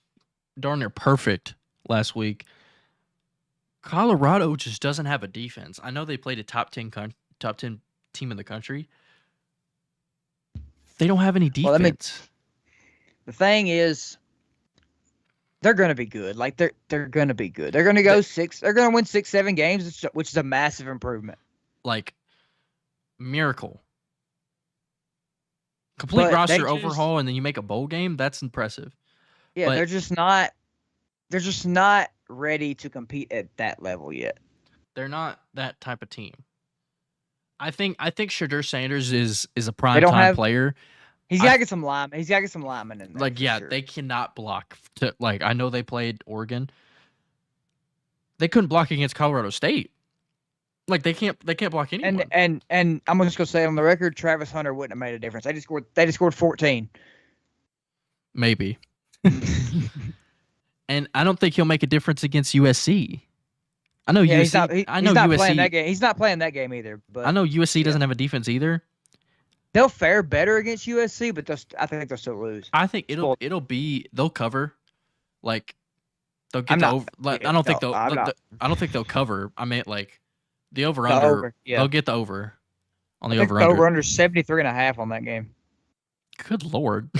darn near perfect last week. Colorado just doesn't have a defense. I know they played a top 10 team in the country. They don't have any defense. The thing is, they're going to be good. Like, they're going to be good. They're going to go they're going to win 6-7 games, which is a massive improvement. Like, miracle. Complete roster overhaul, and then you make a bowl game? That's impressive. Yeah, but they're just not ready to compete at that level yet. They're not that type of team. I think Shedeur Sanders is a prime time player. He's got to get some linemen. He's got to get some linemen in there. Like, yeah, sure. They cannot block. I know they played Oregon. They couldn't block against Colorado State. Like, they can't block anyone. And I'm just gonna say on the record, Travis Hunter wouldn't have made a difference. They just scored 14. Maybe. And I don't think he'll make a difference against USC. I know USC. He's not playing that game. He's not playing that game either. But I know USC doesn't have a defense either. They'll fare better against USC, but I think they'll still lose. I think they'll cover. Like, they'll get the over. Like, I don't think they'll cover. I mean, like, the over under. Yeah. They'll get the over on the over under. The over under 73.5 on that game. Good Lord.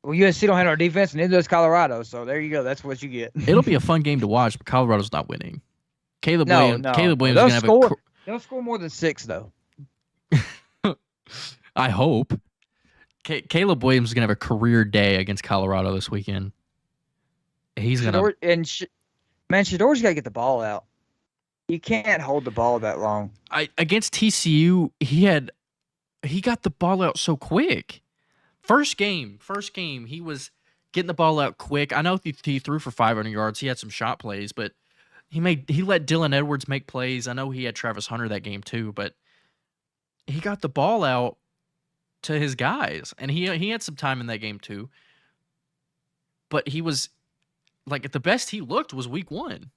Well, USC don't have no defense, and neither does Colorado. So there you go. That's what you get. It'll be a fun game to watch, but Colorado's not winning. Caleb Williams is going to have they'll score more than 6, though. I hope. Caleb Williams is going to have a career day against Colorado this weekend. He's going to... Shedor's got to get the ball out. You can't hold the ball that long. Against TCU, he got the ball out so quick. First game, he was getting the ball out quick. I know he threw for 500 yards. He had some shot plays, but he let Dylan Edwards make plays. I know he had Travis Hunter that game too, but he got the ball out to his guys, and he had some time in that game too. But he was like, at the best he looked was week 1,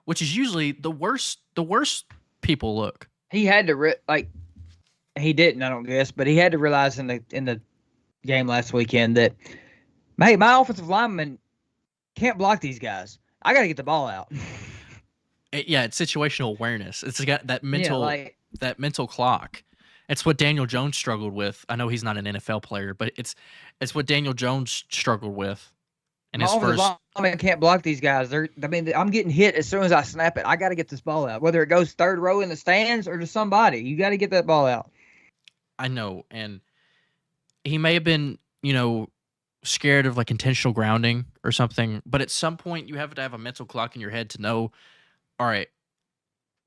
which is usually the worst people look. He had to he didn't, I don't guess, but he had to realize in the game last weekend that, hey, my offensive lineman can't block these guys. I got to get the ball out. Yeah, it's situational awareness. It's got that mental clock. It's what Daniel Jones struggled with. I know he's not an NFL player, but it's what Daniel Jones struggled with. And his first, lineman can't block these guys. I'm getting hit as soon as I snap it. I got to get this ball out, whether it goes third row in the stands or to somebody. You got to get that ball out. I know, and he may have been, scared of like intentional grounding or something, but at some point you have to have a mental clock in your head to know, all right,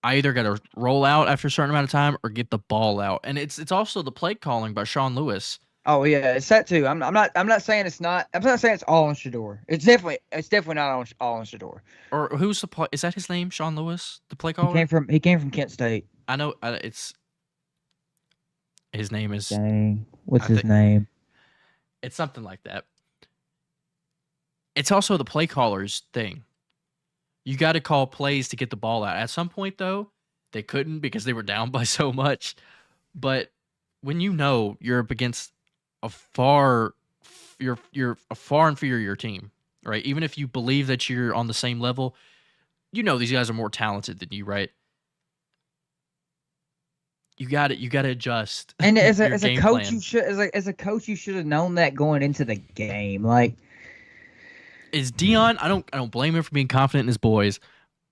I either got to roll out after a certain amount of time or get the ball out. And it's also the play calling by Sean Lewis. Oh yeah, it's that too. I'm not saying it's not. I'm not saying it's all on Shedeur. It's definitely not all on Shedeur. Or who's the play? Is that his name, Sean Lewis, the play caller? He came from Kent State. I know. His name is. Dang. What's his name? It's something like that. It's also the play caller's thing. You got to call plays to get the ball out. At some point, though, they couldn't because they were down by so much. But when you're up against a far inferior team, right? Even if you believe that you're on the same level, these guys are more talented than you, right? You got to adjust. And as a coach, you should have known that going into the game. Like, is Dion? I don't blame him for being confident in his boys.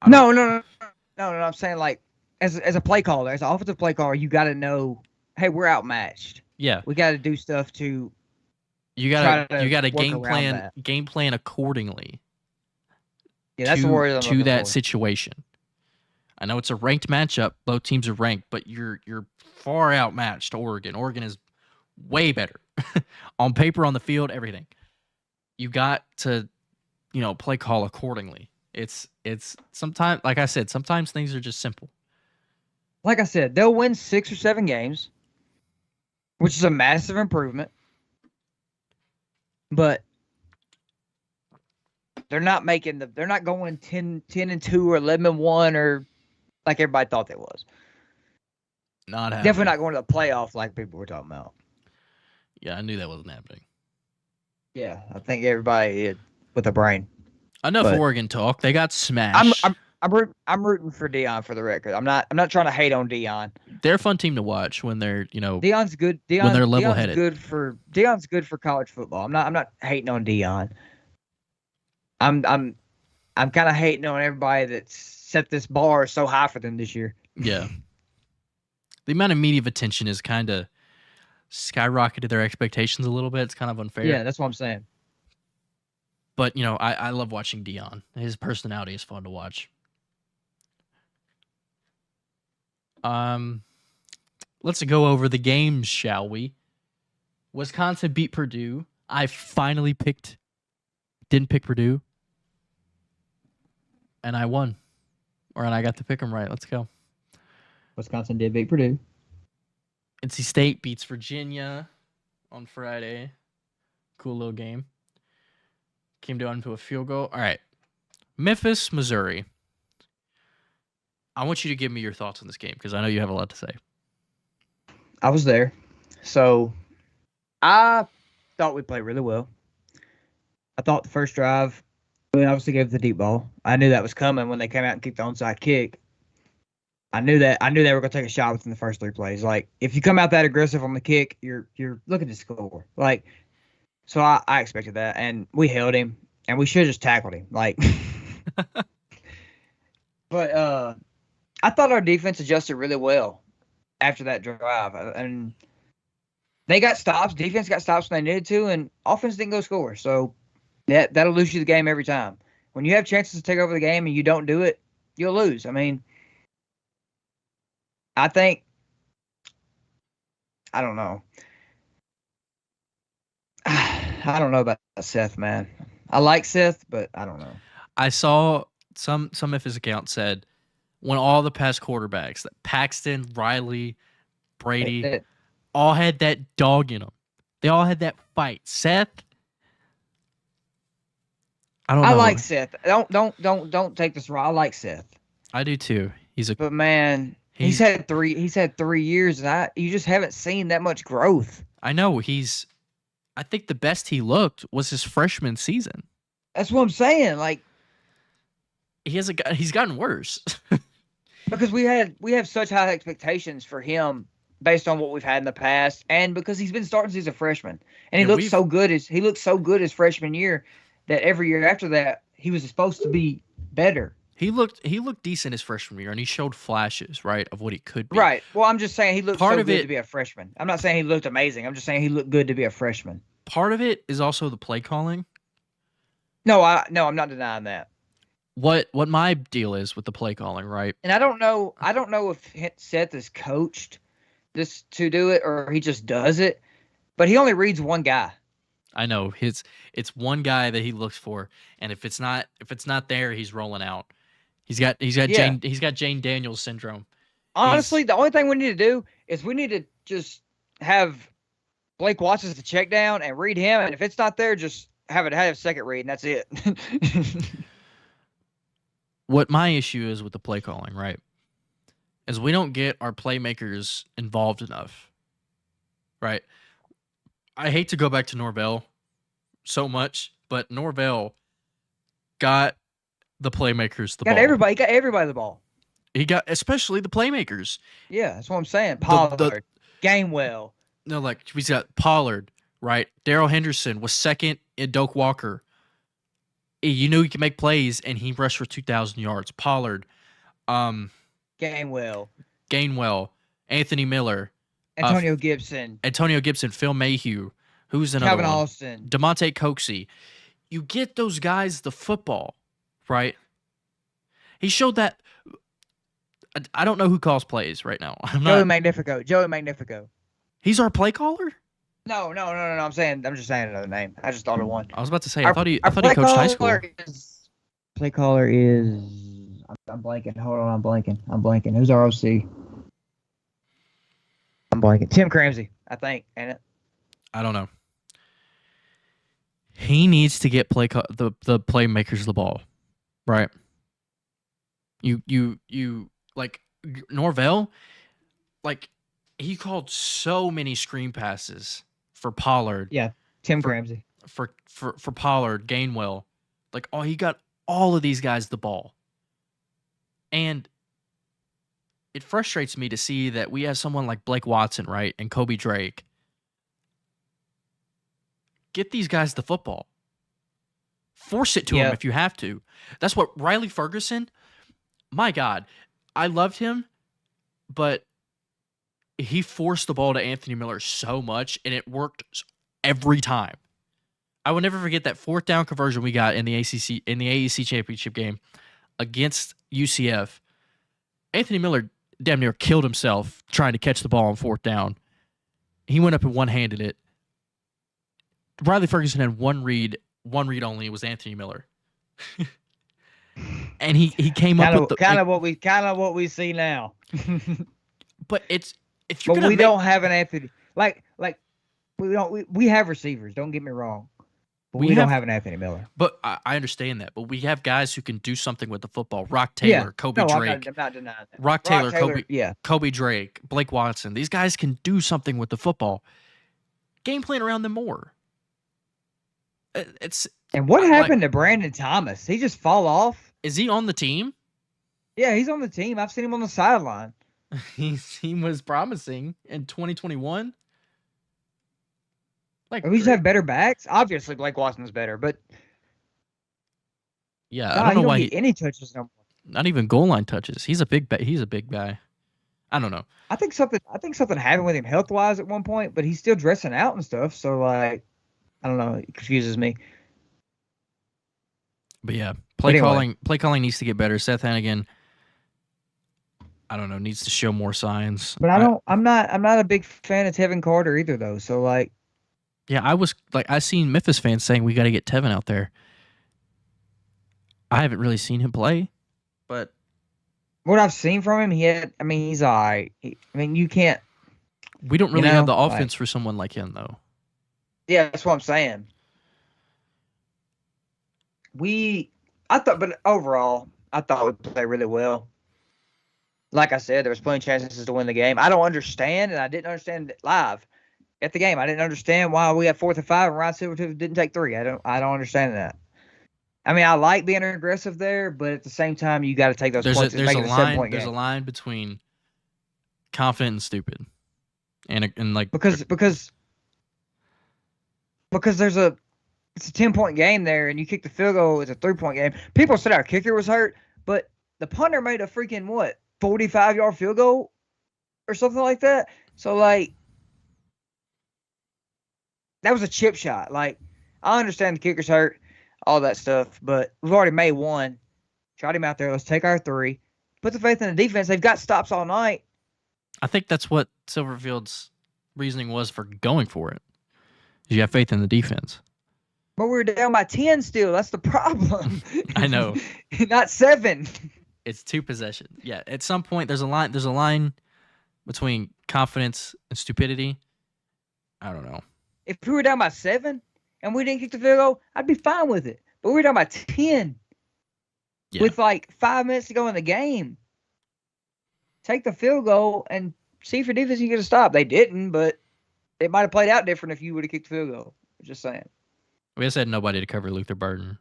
No. I'm saying, like, as a play caller, as an offensive play caller, you got to know, hey, we're outmatched. Yeah. We got to do stuff to You try gotta to work game around plan that. accordingly Yeah, that's the word I'm to looking that for. situation. I know it's a ranked matchup. Both teams are ranked, but you're far outmatched Oregon. Oregon is way better on paper, on the field, everything. You got to, play call accordingly. It's sometimes, like I said, sometimes things are just simple. Like I said, they'll win 6 or 7 games, which is a massive improvement. But they're not going 10-2 or 11-1 or like everybody thought they was. Not happening. Definitely not going to the playoff like people were talking about. Yeah, I knew that wasn't happening. Yeah, I think everybody with a brain. Enough Oregon talk. They got smashed. I'm rooting for Deion for the record. I'm not trying to hate on Deion. They're a fun team to watch when they're Deion's good. When they're level-headed. Deion's good for college football. I'm not hating on Deion. I'm kind of hating on everybody that's set this bar so high for them this year. Yeah. The amount of media attention is kind of skyrocketed their expectations a little bit. It's kind of unfair. Yeah, that's what I'm saying. But, I love watching Deion. His personality is fun to watch. Let's go over the games, shall we? Wisconsin beat Purdue. I finally didn't pick Purdue. And I won. And I got to pick them right. Let's go. Wisconsin did beat Purdue. NC State beats Virginia on Friday. Cool little game. Came down to a field goal. All right. Memphis, Missouri. I want you to give me your thoughts on this game because I know you have a lot to say. I was there. So I thought we played really well. I thought the first drive, we obviously gave the deep ball. I knew that was coming when they came out and kicked the onside kick. I knew they were going to take a shot within the first 3 plays. Like, if you come out that aggressive on the kick, you're looking to score. Like, so I expected that, and we held him, and we should have just tackled him. Like, but I thought our defense adjusted really well after that drive, and they got stops. Defense got stops when they needed to, and offense didn't go score. So that'll lose you the game every time. When you have chances to take over the game and you don't do it, you'll lose. I mean, I don't know. I don't know about Seth, man. I like Seth, but I don't know. I saw some of his accounts said when all the past quarterbacks, that Paxton, Riley, Brady, all had that dog in them. They all had that fight. Seth, I don't know. I like Seth. Don't take this wrong. I like Seth. I do too. But man, he's had 3 years, and you just haven't seen that much growth. I know. I think the best he looked was his freshman season. That's what I'm saying. Like, he's gotten worse. Because we have such high expectations for him based on what we've had in the past, and because he's been starting since he's a freshman, and he looked so good his freshman year that every year after that he was supposed to be better. He looked decent his freshman year, and he showed flashes, right, of what he could be. Right. Well, I'm just saying he looked so good to be a freshman. I'm not saying he looked amazing. I'm just saying he looked good to be a freshman. Part of it is also the play calling. No, I'm not denying that. What my deal is with the play calling, right? And I don't know if Seth is coached this to do it or he just does it, but he only reads one guy. I know it's one guy that he looks for, and if it's not there, he's rolling out. He's got Jane Daniels syndrome. Honestly, the only thing we need to do is we need to just have Blake Watson the check down and read him, and if it's not there, just have a second read, and that's it. What my issue is with the play calling, right, is we don't get our playmakers involved enough, right? I hate to go back to Norvell so much, but Norvell got the playmakers the ball. He got everybody the ball. He got especially the playmakers. Yeah, that's what I'm saying. Pollard, Gainwell. No, like we got Pollard, right? Darrell Henderson was second in Doak Walker. You knew he could make plays, and he rushed for 2,000 yards. Pollard, Gainwell, Anthony Miller, Antonio Gibson, Phil Mayhew. Who's another Calvin one? Austin. DeMonte Coxey. You get those guys the football, right? He showed that. I don't know who calls plays right now. Joey Magnifico. He's our play caller? No. I'm just saying another name. I just thought of one. I was about to say. I thought he play coached high school. Play caller is. I'm blanking. Hold on, I'm blanking. Who's our OC? I'm blanking. Tim Cramsey, I think, ain't it? I don't know. He needs to get the playmakers the ball, right? You like Norvell, like he called so many screen passes for Pollard. Yeah, Tim Cramsey. For Pollard, Gainwell, like he got all of these guys the ball, and it frustrates me to see that we have someone like Blake Watson, right, and Kobe Drake. Get these guys the football. Force it to them if you have to. That's what Riley Ferguson. My God, I loved him, but he forced the ball to Anthony Miller so much, and it worked every time. I will never forget that 4th down conversion we got in the AAC championship game against UCF. Anthony Miller damn near killed himself trying to catch the ball on 4th down. He went up and one-handed it. Riley Ferguson had one read only. It was Anthony Miller. And he came up with what we see now. But it's if you're we don't have an Anthony like we have receivers. Don't get me wrong, but we don't have an Anthony Miller. But I understand that. But we have guys who can do something with the football. Rock Taylor, Kobe Drake. I'm not denying that. Rock Taylor, Kobe Drake, Blake Watson. These guys can do something with the football. Game plan around them more. And what happened to Brandon Thomas? He just fall off? Is he on the team? Yeah, he's on the team. I've seen him on the sideline. He was promising in 2021. Like we just have better backs. Obviously, Blake Watson's better, but yeah, I don't know why any touches no more. Not even goal line touches. He's a big guy. I don't know. I think something happened with him health wise at one point, but he's still dressing out and stuff. So I don't know. It confuses me. But yeah, play calling needs to get better. Seth Hannigan, I don't know, needs to show more signs. But I'm not a big fan of Tevin Carter either though. So yeah, I seen Memphis fans saying we got to get Tevin out there. I haven't really seen him play, but what I've seen from him, he's all right. You can't. We don't really have the offense for someone like him though. Yeah, that's what I'm saying. But overall, I thought we played really well. Like I said, there was plenty of chances to win the game. I don't understand, and I didn't understand it live at the game. I didn't understand why we had 4th and 5 and Ryan Silvertooth didn't take 3. I don't understand that. I like being aggressive there, but at the same time, you got to take those points. There's a line between confident and stupid, and because it's a 10-point game there, and you kick the field goal. It's a 3-point game. People said our kicker was hurt, but the punter made a freaking 45-yard field goal or something like that. So that was a chip shot. I understand the kicker's hurt, all that stuff, but we've already made one. Shot him out there. Let's take our 3. Put the faith in the defense. They've got stops all night. I think that's what Silverfield's reasoning was for going for it. You have faith in the defense. But we're down by 10 still. That's the problem. I know. Not 7. It's 2 possessions. Yeah, at some point there's a line between confidence and stupidity. I don't know. If we were down by 7 and we didn't kick the field goal, I'd be fine with it. But we're down by 10 with 5 minutes to go in the game. Take the field goal and see if your defense can get a stop. They didn't, but it might have played out different if you would have kicked the field goal. Just saying. We just had nobody to cover Luther Burden.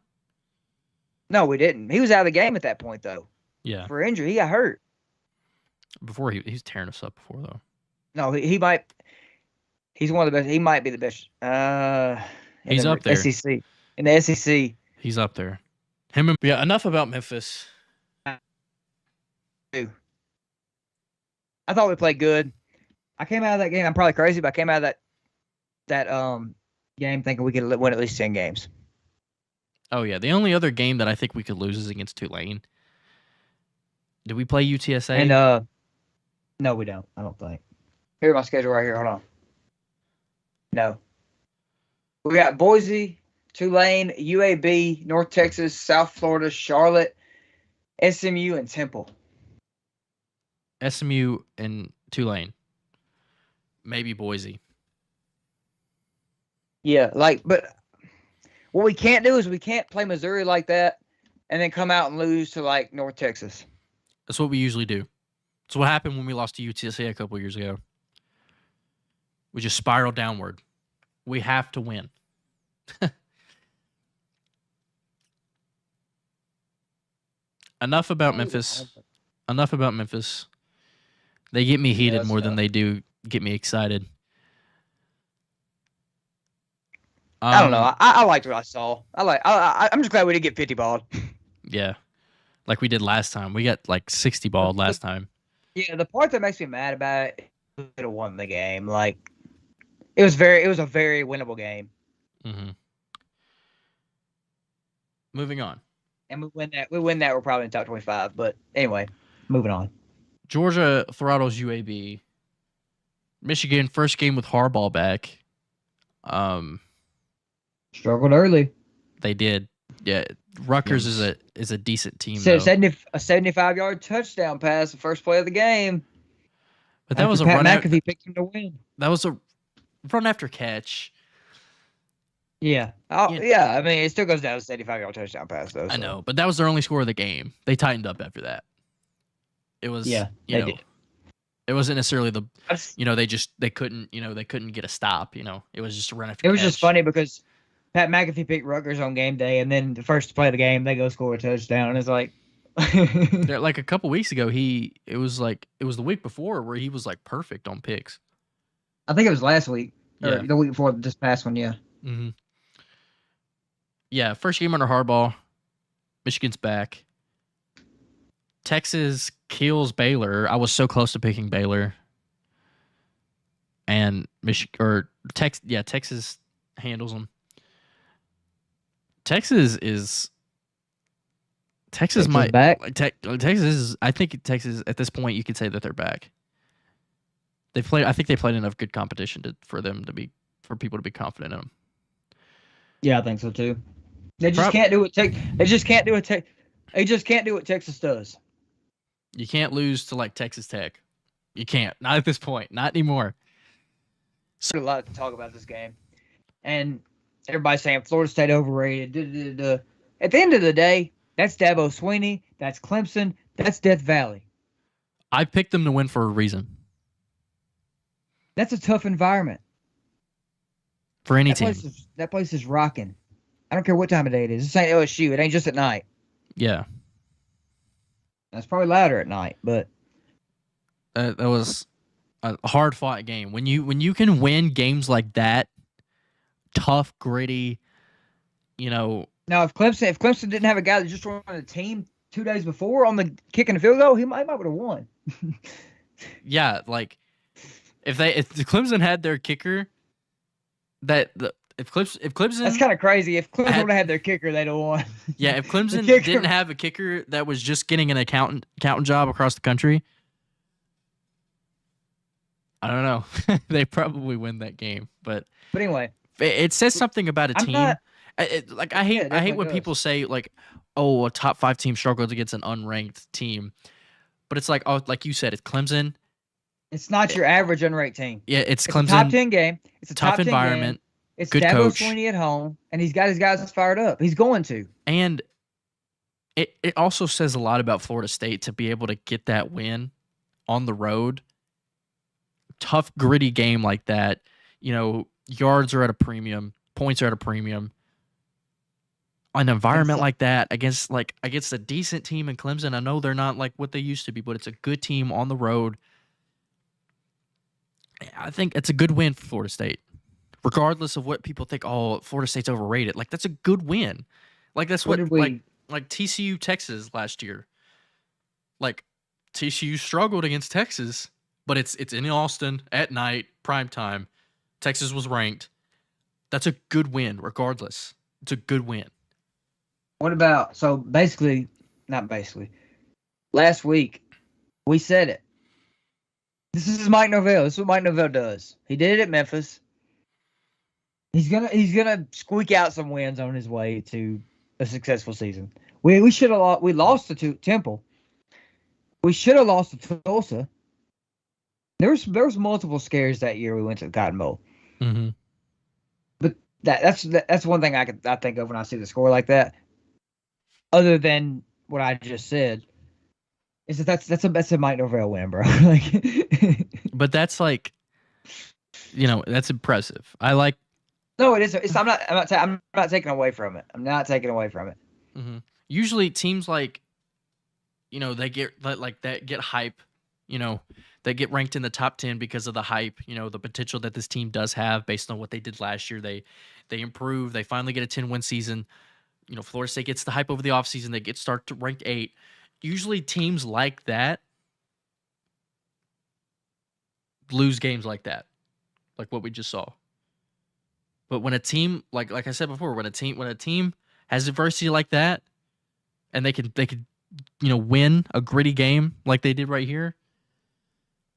No, we didn't. He was out of the game at that point, though. Yeah. For injury. He got hurt. Before he's tearing us up before, though. No, he might. He's one of the best. He might be the best. He's up there. SEC. In the SEC. He's up there. Yeah, enough about Memphis. I thought we played good. I came out of that game. I'm probably crazy, but I came out of that game thinking we could win at least 10 games. Oh yeah, the only other game that I think we could lose is against Tulane. Did we play UTSA? And no, we don't. I don't think. Here's my schedule right here. Hold on. No. We got Boise, Tulane, UAB, North Texas, South Florida, Charlotte, SMU, and Temple. SMU and Tulane. Maybe Boise. Yeah, but what we can't do is we can't play Missouri like that and then come out and lose to like North Texas. That's what we usually do. That's what happened when we lost to UTSA a couple years ago. We just spiraled downward. We have to win. Enough about Memphis. Enough about Memphis. They get me heated more than they do get me excited. I don't know. I liked what I saw. I'm just glad we didn't get 50 balled. Yeah. Like we did last time. We got like 60 balled last time. Yeah, the part that makes me mad about it, we could have won the game. Like it was a very winnable game. Mm-hmm. Moving on. And we win that. We're probably in the top 25. But anyway, moving on. Georgia throttles UAB. Michigan first game with Harbaugh back. Struggled early. They did. Yeah, Rutgers is a decent team. So a 75-yard touchdown pass, the first play of the game. But that was a Pat run. McAfee picked him to win. That was a run after catch. Yeah. Yeah. I mean, it still goes down to a 75-yard touchdown pass, though. So. I know, but that was their only score of the game. They tightened up after that. It was. Yeah. They did. It wasn't necessarily they couldn't get a stop. It was just a run after. It was catch. just funny because Pat McAfee picked Rutgers on game day, and then the first play of the game, they go score a touchdown, and it's like, like a couple weeks ago, it was the week before where he was like perfect on picks. I think it was last week, or the week before this past one, yeah. Mm-hmm. Yeah, first game under Harbaugh, Michigan's back. Texas kills Baylor. I was so close to picking Baylor, and Texas handles them. Texas might back. Texas is. I think Texas at this point you could say that they're back. I think they played enough good competition for people to be confident in them. Yeah, I think so too. They just can't do what Texas does. You can't lose to like Texas Tech. You can't. Not at this point. Not anymore. So, a lot to talk about this game, and everybody's saying Florida State overrated. At the end of the day, that's Dabo Swinney. That's Clemson. That's Death Valley. I picked them to win for a reason. That's a tough environment for any team. That place is rocking. I don't care what time of day it is. This ain't LSU. It ain't just at night. Yeah. That's probably louder at night, but that was a hard-fought game. When you can win games like that, tough, gritty, Now, if Clemson didn't have a guy that just won a team 2 days before on the kick and the field goal, he might would have won. Yeah, like if Clemson had their kicker, if Clemson, that's kind of crazy. If Clemson would have had their kicker, they'd have won. Yeah, if Clemson didn't have a kicker that was just getting an accountant job across the country, I don't know. They probably win that game. But anyway, it says something about a team. I hate when people say like, "Oh, a top 5 team struggles against an unranked team," but it's like, oh, like you said, it's Clemson. It's not your average unranked team. Yeah, it's Clemson. It's a top 10 game. It's a tough top 10 environment. Game. It's good Dabo coach. Swinney at home, and he's got his guys fired up. He's going to. And it also says a lot about Florida State to be able to get that win on the road. Tough, gritty game like that. Yards are at a premium. Points are at a premium. An environment like that against a decent team in Clemson. I know they're not like what they used to be, but it's a good team on the road. I think it's a good win for Florida State. Regardless of what people think, oh, Florida State's overrated. Like, that's a good win. Like, that's like TCU Texas last year. Like, TCU struggled against Texas, but it's in Austin at night, prime time. Texas was ranked. That's a good win, regardless. It's a good win. What about last week we said it. This is Mike Norvell. This is what Mike Norvell does. He did it at Memphis. He's gonna squeak out some wins on his way to a successful season. We should have lost. We lost to Temple. We should have lost to Tulsa. There was multiple scares that year we went to the Cotton Bowl. Mm-hmm. But that's one thing I think of when I see the score like that. Other than what I just said, is that that's a Mike Norvell win, bro. But that's like, that's impressive. I like. No, it is. I'm not taking away from it. I'm not taking away from it. Mm-hmm. Usually, teams like, they get get hype. They get ranked in the top 10 because of the hype. The potential that this team does have based on what they did last year. They improve. They finally get a 10-win season. Florida State gets the hype over the offseason. They start to rank 8. Usually, teams like that lose games like that, like what we just saw. But when a team, like I said before, when a team has adversity like that, and they could win a gritty game like they did right here,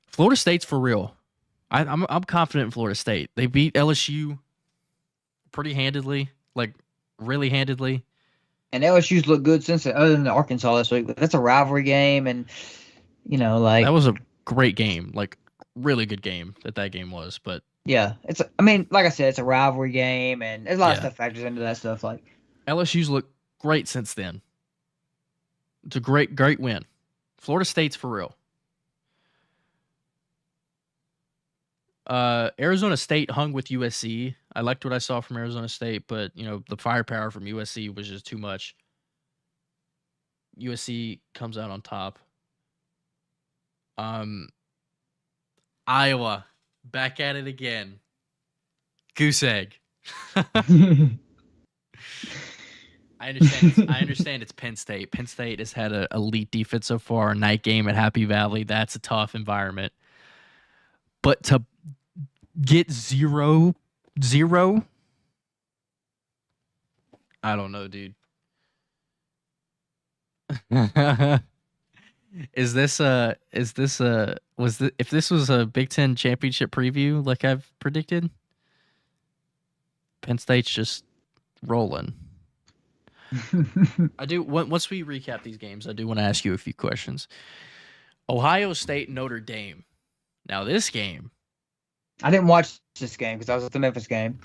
Florida State's for real. I'm confident in Florida State. They beat LSU pretty handedly, like really handedly. And LSU's looked good since then, other than the Arkansas this week. That's a rivalry game, and that was a great game, like really good game that game was. But yeah, like I said, it's a rivalry game, and there's a lot of stuff factors into that stuff. Like LSU's looked great since then. It's a great win. Florida State's for real. Arizona State hung with USC. I liked what I saw from Arizona State, but the firepower from USC was just too much. USC comes out on top. Iowa back at it again. Goose egg. I understand it's Penn State. Penn State has had an elite defense so far. A night game at Happy Valley. That's a tough environment. But to get 0-0, I don't know, dude. If this was a Big Ten championship preview like I've predicted, Penn State's just rolling. Once we recap these games, I do want to ask you a few questions. Ohio State, Notre Dame. Now this game, I didn't watch this game because I was at the Memphis game.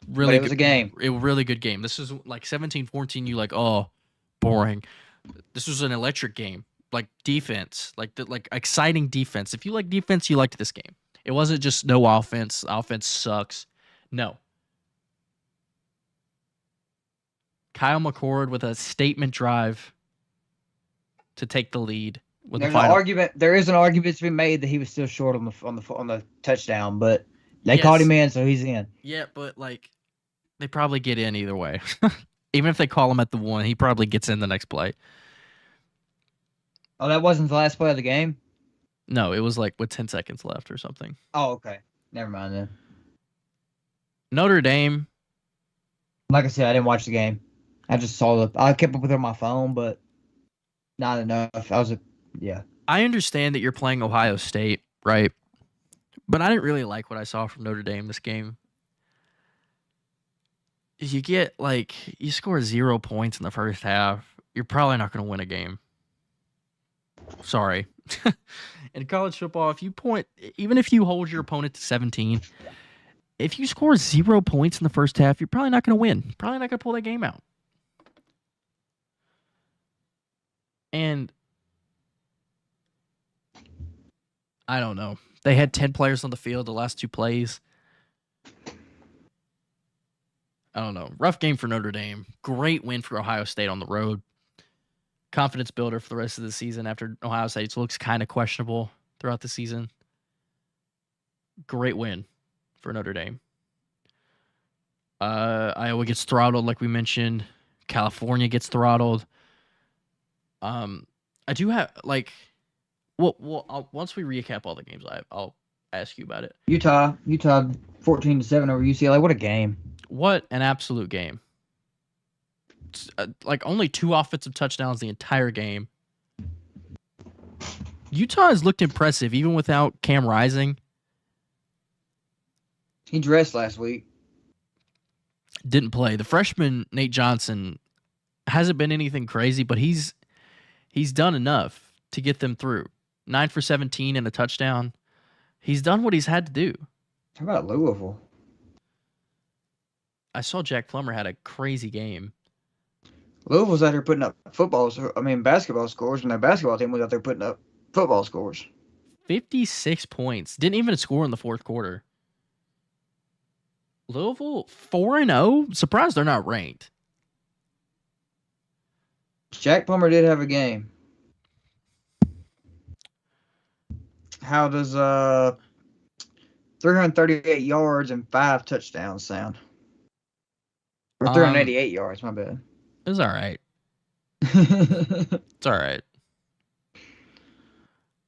Really, it was a game. A really good game. This is like 17-14. You like, oh, boring. This was an electric game. Like defense, like exciting defense. If you like defense, you liked this game. It wasn't just no offense. Offense sucks. No. Kyle McCord with a statement drive to take the lead. There is an argument to be made that he was still short on the touchdown, but they caught him in, so he's in. Yeah, but they probably get in either way. Even if they call him at the 1, he probably gets in the next play. Oh, that wasn't the last play of the game? No, it was with 10 seconds left or something. Oh, okay. Never mind then. Notre Dame. Like I said, I didn't watch the game. I just saw I kept up with it on my phone, but not enough. I understand that you're playing Ohio State, right? But I didn't really like what I saw from Notre Dame this game. You get you score 0 points in the first half, you're probably not going to win a game. Sorry. In college football, even if you hold your opponent to 17, if you score 0 points in the first half, you're probably not going to win. Probably not going to pull that game out. And I don't know. They had 10 players on the field the last 2 plays. I don't know. Rough game for Notre Dame. Great win for Ohio State on the road. Confidence builder for the rest of the season after Ohio State looks kind of questionable throughout the season. Great win for Notre Dame. Iowa gets throttled like we mentioned. California gets throttled. I do have once we recap all the games, I'll ask you about it. Utah 14-7 over UCLA. What a game! What an absolute game! Like only 2 offensive touchdowns the entire game. Utah has looked impressive even without Cam Rising. He dressed last week. Didn't play. The freshman Nate Johnson hasn't been anything crazy, but he's done enough to get them through. 9 for 17 and a touchdown. He's done what he's had to do. How about Louisville? I saw Jack Plummer had a crazy game. Louisville's out here putting up basketball scores, and their basketball team was out there putting up football scores. 56 points. Didn't even score in the fourth quarter. Louisville 4-0. Surprised they're not ranked. Jack Plummer did have a game. How does 338 yards and 5 touchdowns sound? Or 388 yards, my bad. It was all right. It's all right.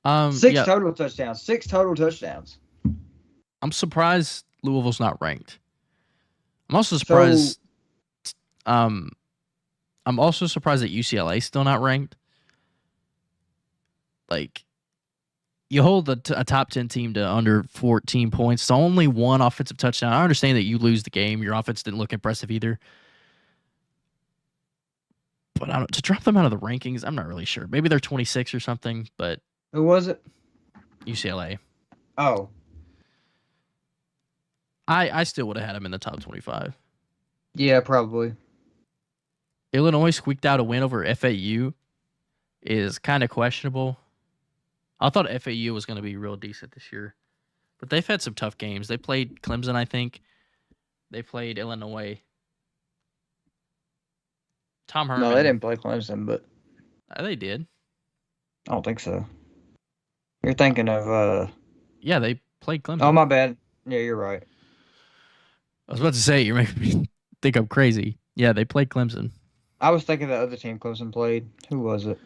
6 total touchdowns. 6 total touchdowns. I'm surprised Louisville's not ranked. I'm also surprised. I'm also surprised that UCLA's still not ranked. Like, you hold a top 10 team to under 14 points. It's only 1 offensive touchdown. I understand that you lose the game. Your offense didn't look impressive either. But to drop them out of the rankings, I'm not really sure. Maybe they're 26 or something, but... Who was it? UCLA. Oh. I still would have had them in the top 25. Yeah, probably. Illinois squeaked out a win over FAU is kind of questionable. I thought FAU was going to be real decent this year. But they've had some tough games. They played Clemson, I think. They played Illinois. Tom Herman. No, they didn't play Clemson, but... They did. I don't think so. You're thinking of... Yeah, they played Clemson. Oh, my bad. Yeah, you're right. I was about to say, you're making me think I'm crazy. Yeah, they played Clemson. I was thinking the other team Clemson played. Who was it?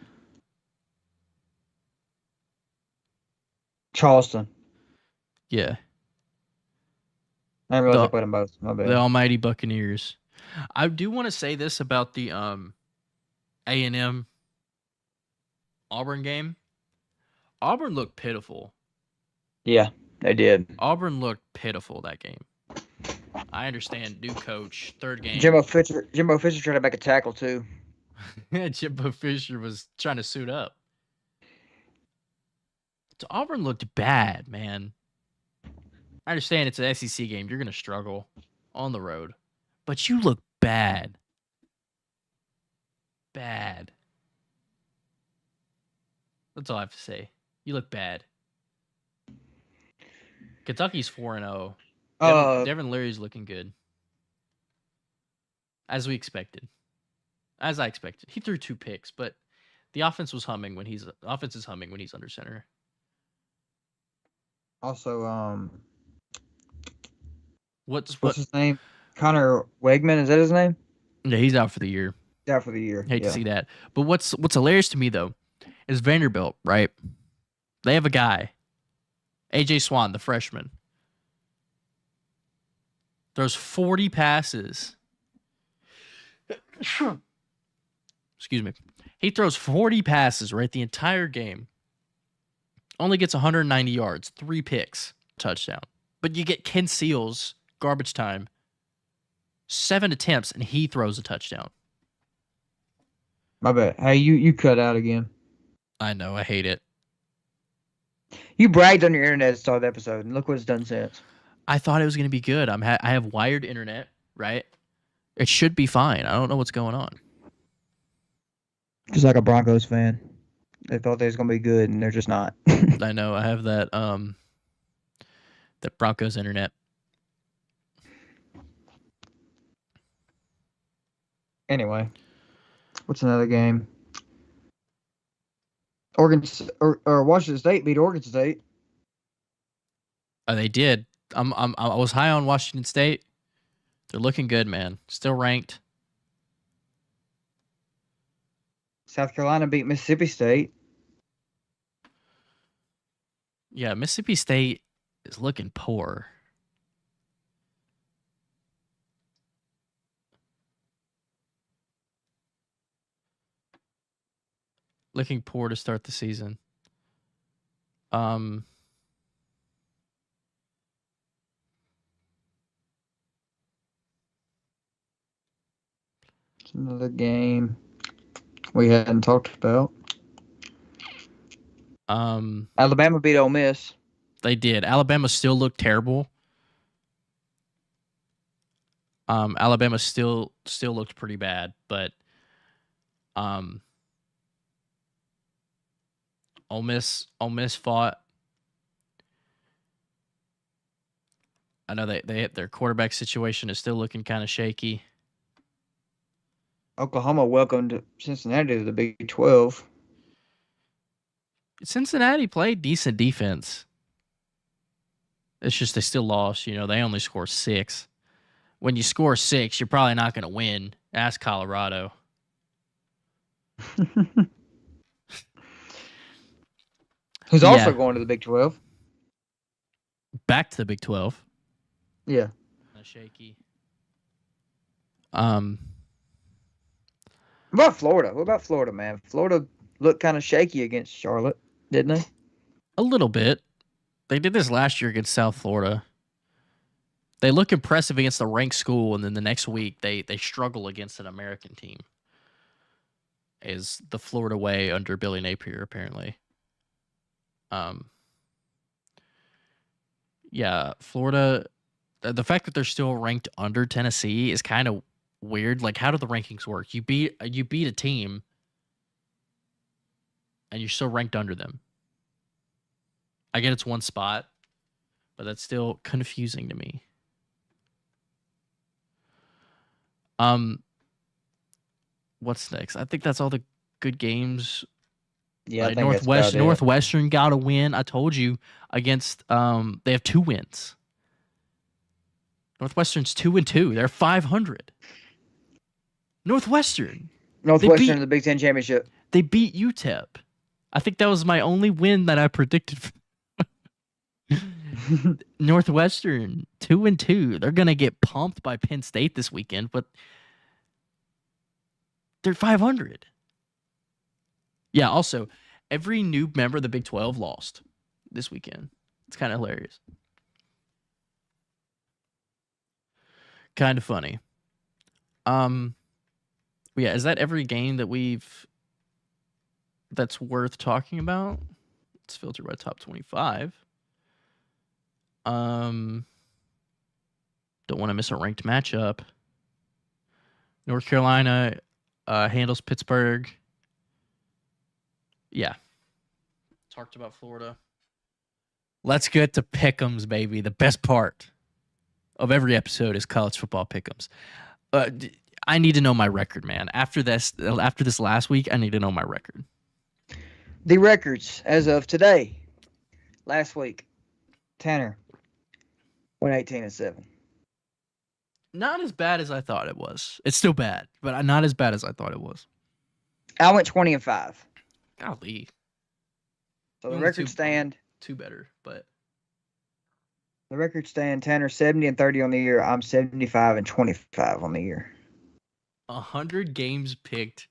Charleston. Yeah. I didn't realize they played them both. My bad. The almighty Buccaneers. I do want to say this about the A&M Auburn game. Auburn looked pitiful. Yeah, they did. Auburn looked pitiful that game. I understand, new coach, third game. Jimbo Fisher tried to make a tackle too. Jimbo Fisher was trying to suit up. So Auburn looked bad, man. I understand it's an SEC game. You're going to struggle on the road. But you look bad. Bad. That's all I have to say. You look bad. Kentucky's 4-0. Devin Leary's looking good. As we expected. As I expected. He threw 2 picks, but the offense is humming when he's under center. Also, what's his name? Connor Wegman, is that his name? Yeah, he's out for the year. Out for the year. Hate to see that. But what's hilarious to me though is Vanderbilt, right? They have a guy, AJ Swan, the freshman. Throws 40 passes. Excuse me. He throws 40 passes, right, the entire game. Only gets 190 yards, 3 picks, touchdown. But you get Ken Seals, garbage time, 7 attempts, and he throws a touchdown. My bad. Hey, you cut out again. I know, I hate it. You bragged on your internet at the start of the episode, and look what it's done since. I thought it was going to be good. I have wired internet, right? It should be fine. I don't know what's going on. Just like a Broncos fan. They thought they was going to be good, and they're just not. I know. I have that Broncos internet. Anyway, what's another game? Washington State beat Oregon State. They did. I was high on Washington State. They're looking good, man. Still ranked. South Carolina beat Mississippi State. Yeah, Mississippi State is looking poor. Looking poor to start the season. Um, It's another game we hadn't talked about. Alabama beat Ole Miss. They did. Alabama still looked terrible. Alabama still looked pretty bad, but Ole Miss fought. I know their quarterback situation is still looking kind of shaky. Oklahoma welcomed Cincinnati to the Big 12. Cincinnati played decent defense. It's just they still lost. You know, they only score 6. When you score 6, you're probably not going to win. Ask Colorado. Who's also going to the Big 12. Back to the Big 12. Yeah. Shaky. What about Florida? What about Florida, man? Florida looked kind of shaky against Charlotte, didn't they? A little bit. They did this last year against South Florida. They look impressive against a ranked school, and then the next week they struggle against an American team. Is the Florida way under Billy Napier, apparently. Yeah, Florida, the fact that they're still ranked under Tennessee is kind of weird. Like, how do the rankings work? You beat a team, and you're still ranked under them. I get it's one spot, but that's still confusing to me. What's next? I think that's all the good games. Yeah, I think that's about it. Northwestern got a win. I told you against they have 2 wins. Northwestern's 2-2. They're 500. Northwestern in the Big Ten championship. They beat UTEP. I think that was my only win that I predicted. Northwestern 2-2. They're gonna get pumped by Penn State this weekend, but they're 500. Yeah. Also, every new member of the Big 12 lost this weekend. It's kind of hilarious. Kind of funny. Yeah, is that every game that's worth talking about? Let's filter by top 25. Don't want to miss a ranked matchup. North Carolina handles Pittsburgh. Yeah. Talked about Florida. Let's get to pick'ems, baby. The best part of every episode is college football pick'ems. I need to know my record, man. After this last week, I need to know my record. The records as of today, last week, Tanner went 18-7. Not as bad as I thought it was. It's still bad, but not as bad as I thought it was. I went 20-5. Golly. So the record stand 2 better, but the record stand Tanner 70-30 on the year. I'm 75-25 on the year. 100 games picked.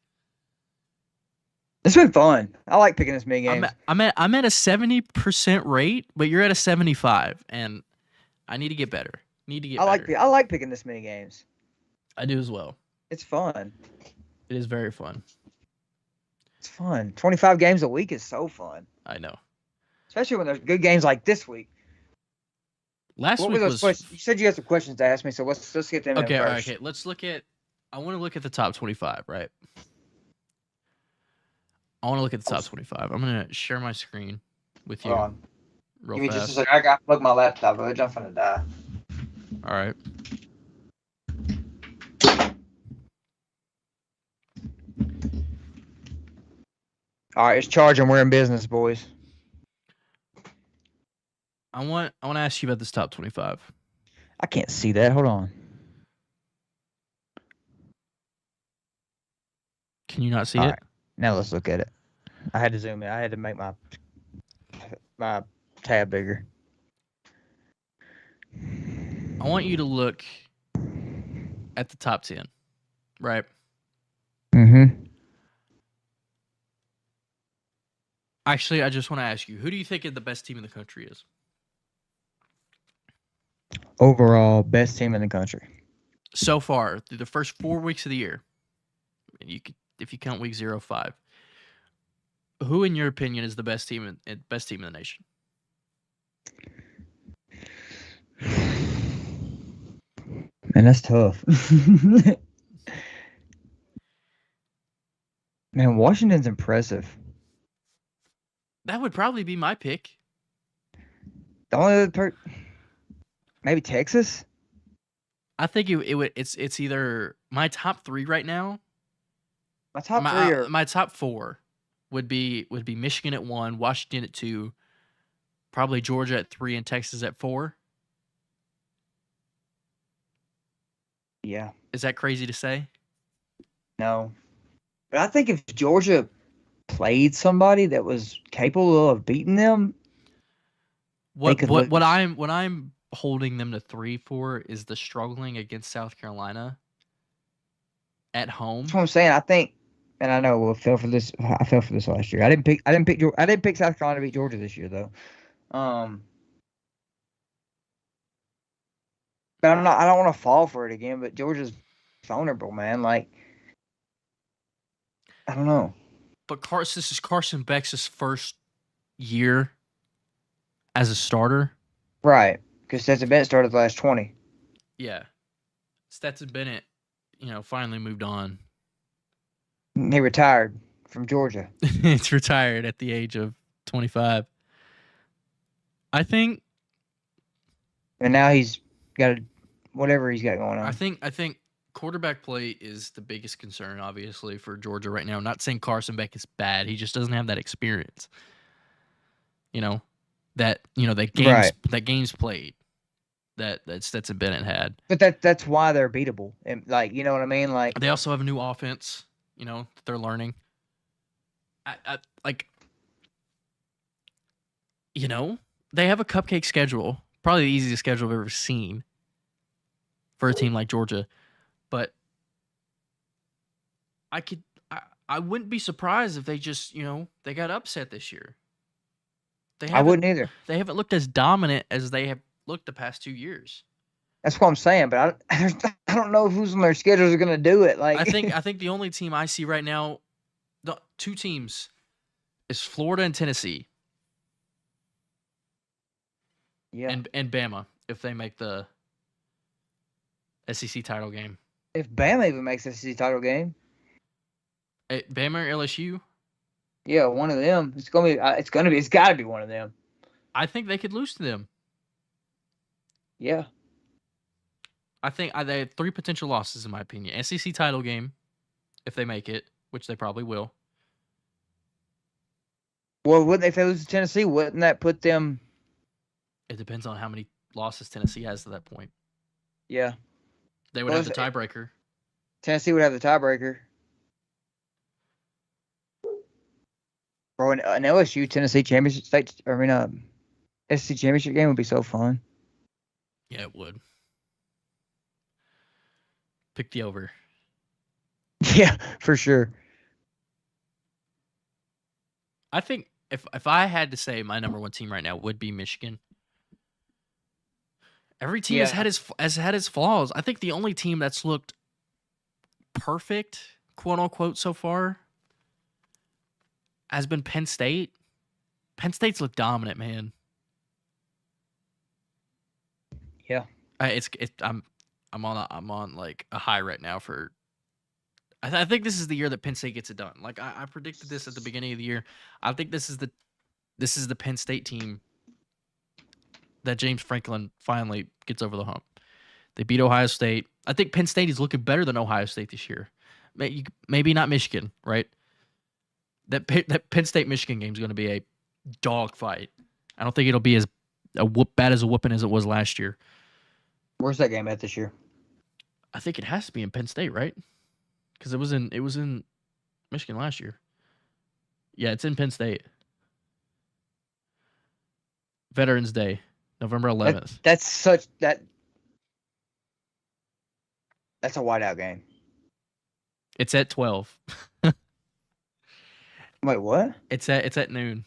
It's been fun. I like picking this many games. I'm at a 70% rate, but you're at a 75, and I need to get better. I like picking this many games. I do as well. It's fun. It is very fun. It's fun. 25 games a week is so fun. I know. Especially when there's good games like this week. Last week was... questions? You said you had some questions to ask me, so let's get them in first. All right, okay. Let's look at... I want to look at the top 25, right? I want to look at the top 25. I'm going to share my screen with you. Hold on. Real Give me fast. just a second. I got to plug my laptop. I'm going to die. All right. All right, it's charging. We're in business, boys. I want to ask you about this top 25. I can't see that. Hold on. Can you not see it? Right. Now let's look at it. I had to zoom in. I had to make my tad bigger. I want you to look at the top 10, right? Mm-hmm. Actually, I just want to ask you, who do you think the best team in the country is? Overall, best team in the country. So far, through the first 4 weeks of the year, and you could, if you count week 0-5, who, in your opinion, is the best team in the nation? Man, that's tough. Man, Washington's impressive. That would probably be my pick. The only other maybe Texas. I think it would. It's either my top 3 right now. My top 3 are my top 4 would be Michigan at 1, Washington at 2, probably Georgia at 3, and Texas at 4. Yeah. Is that crazy to say? No. But I think if Georgia played somebody that was capable of beating them, what I'm holding them to 3 for is the struggling against South Carolina at home. That's what I'm saying. I think, and I know I fell for this last year. I didn't pick South Carolina to beat Georgia this year though. But I don't want to fall for it again. But Georgia's vulnerable, man. Like, I don't know. But this is Carson Beck's first year as a starter. Right, because Stetson Bennett started the last 20. Yeah, Stetson Bennett, finally moved on. He retired from Georgia. He's retired at the age of 25. I think. And now he's got whatever he's got going on. I think quarterback play is the biggest concern, obviously, for Georgia right now. I'm not saying Carson Beck is bad. He just doesn't have that experience. That games played that Stetson Bennett had. But that's why they're beatable. And you know what I mean? Like, they also have a new offense, that they're learning. They have a cupcake schedule, probably the easiest schedule I've ever seen for a team like Georgia. But I wouldn't be surprised if they just, they got upset this year. I wouldn't either. They haven't looked as dominant as they have looked the past 2 years. That's what I'm saying, but I don't know who's on their schedules are going to do it. Like, I think the only team I see right now, the 2 teams, is Florida and Tennessee. Yeah. And Bama, if they make the SEC title game. If Bama even makes the SEC title game. Bama or LSU? Yeah, one of them. It's got to be one of them. I think they could lose to them. Yeah. I think they have 3 potential losses, in my opinion. SEC title game, if they make it, which they probably will. Well, if they lose to Tennessee, wouldn't that put them? It depends on how many losses Tennessee has to that point. Yeah. They would have the tiebreaker. Tennessee would have the tiebreaker. Bro, an LSU Tennessee championship SEC championship game would be so fun. Yeah, it would. Pick the over. Yeah, for sure. I think if I had to say my number 1 team right now would be Michigan. Every team has had its flaws. I think the only team that's looked perfect, quote unquote, so far has been Penn State. Penn State's looked dominant, man. Yeah. I'm on like a high right now for. I think this is the year that Penn State gets it done. Like I predicted this at the beginning of the year. I think this is the Penn State team that James Franklin finally gets over the hump. They beat Ohio State. I think Penn State is looking better than Ohio State this year. Maybe not Michigan, right? That Penn State Michigan game is going to be a dog fight. I don't think it'll be as bad as a whooping as it was last year. Where's that game at this year? I think it has to be in Penn State, right? Because it was in Michigan last year. Yeah, it's in Penn State. Veterans Day, November 11th. That's a whiteout game. It's at 12. Wait, what? It's at noon.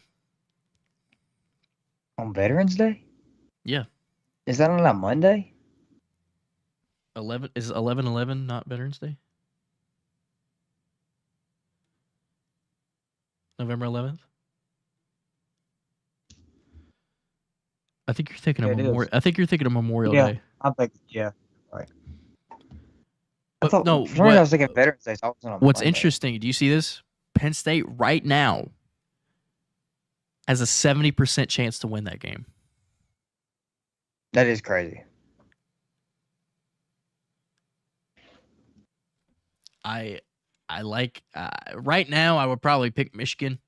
On Veterans Day? Yeah. Is that on a Monday? 11/11 not Veterans Day? November 11th? I think you're thinking of Memorial. I think you're thinking of Memorial Day. I'm thinking, right. But I thought, no, for some reason I was thinking Veterans Day. So I wasn't on what's Monday. interesting? Do you see this? Penn State right now has a 70% chance to win that game. That is crazy. I like right now. I would probably pick Michigan,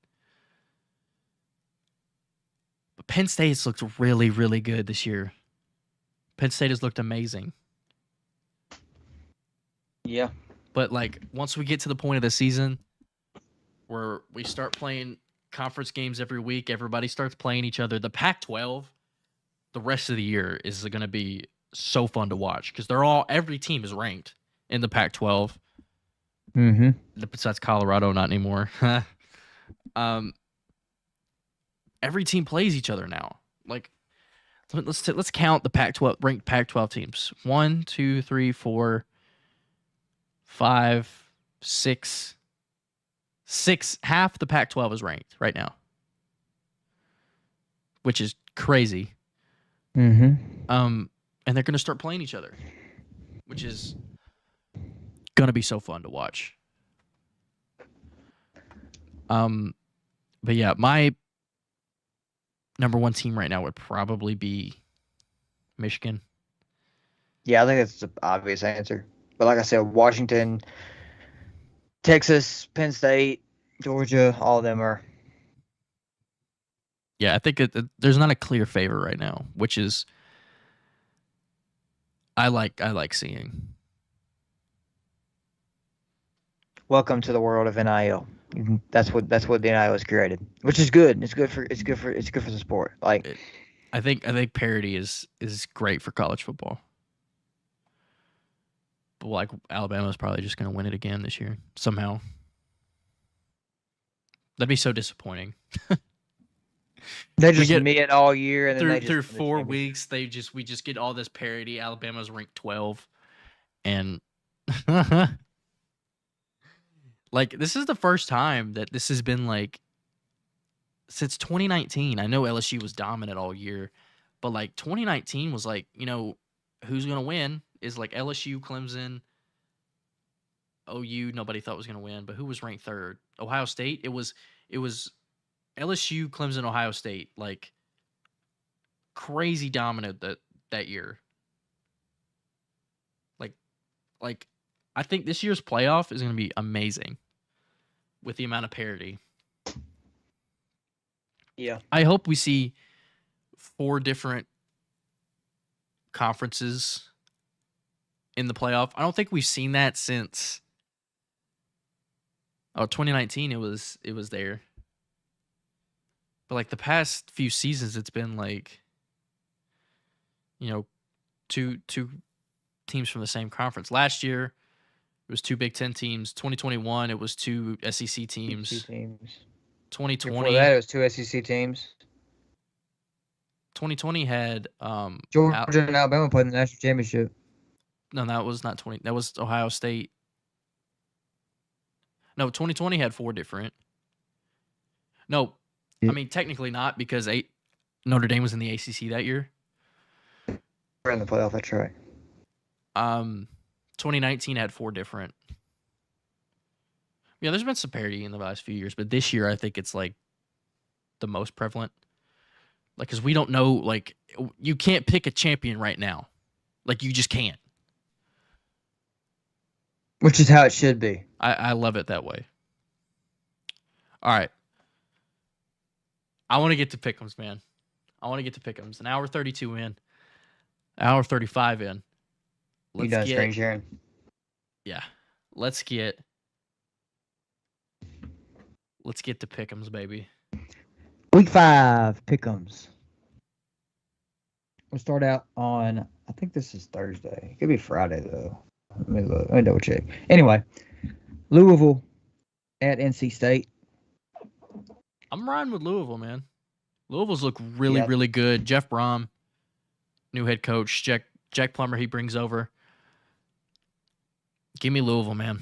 but Penn State has looked really, really good this year. Penn State has looked amazing. Yeah. But like once we get to the point of the season where we start playing conference games every week, everybody starts playing each other. The Pac-12, the rest of the year is going to be so fun to watch because every team is ranked in the Pac-12. Mm-hmm. Besides Colorado, not anymore. Every team plays each other now. Like, let's count the Pac-12 ranked Pac-12 teams. 1, 2, 3, 4, 5, 6. Half the Pac-12 is ranked right now, which is crazy. Mm-hmm. And they're going to start playing each other, which is going to be so fun to watch. But yeah, my number one team right now would probably be Michigan. Yeah, I think that's the obvious answer. But like I said, Washington, Texas, Penn State, Georgia, all of them are. Yeah, I think there's not a clear favorite right now, which is I like seeing. Welcome to the world of NIL. That's what the NIL was created, which is good. It's good for the sport. Like, I think parity is great for college football. But like Alabama's probably just going to win it again this year somehow. That'd be so disappointing. They just mid all year, and then through 4 weeks, we just get all this parity. Alabama's ranked 12, and like this is the first time that this has been like since 2019. I know LSU was dominant all year, but like 2019 was like, who's gonna win is like LSU, Clemson, OU. Nobody thought was gonna win, but who was ranked third? Ohio State. It was LSU, Clemson, Ohio State, like crazy dominant that year. Like I think this year's playoff is going to be amazing with the amount of parity. Yeah. I hope we see 4 different conferences in the playoff. I don't think we've seen that since 2019 it was there. But like the past few seasons, it's been like, two teams from the same conference. Last year, it was 2 Big Ten teams. 2021, it was 2 SEC teams. 2020, before that, it was 2 SEC teams. 2020 had Georgia and Alabama played in the national championship. No, that was not 20. That was Ohio State. No, 2020 had 4 different. No. I mean, technically not because Notre Dame was in the ACC that year. We're in the playoff. That's right. 2019 had 4 different. Yeah, there's been some parity in the last few years, but this year I think it's like the most prevalent. Like, because we don't know, like, you can't pick a champion right now. Like, you just can't. Which is how it should be. I love it that way. All right. I want to get to pick'ems, man. I want to get to pick'ems. An hour 32 in. Hour 35 in. You done screen sharing? Yeah. Let's get to pick'ems, baby. Week 5 pick'ems. We'll start out on, I think this is Thursday. It could be Friday, though. Let me double check. Anyway, Louisville at NC State. I'm riding with Louisville, man. Louisville's look really, Yeah. really good. Jeff Brom, new head coach. Jack Plummer, he brings over. Give me Louisville, man.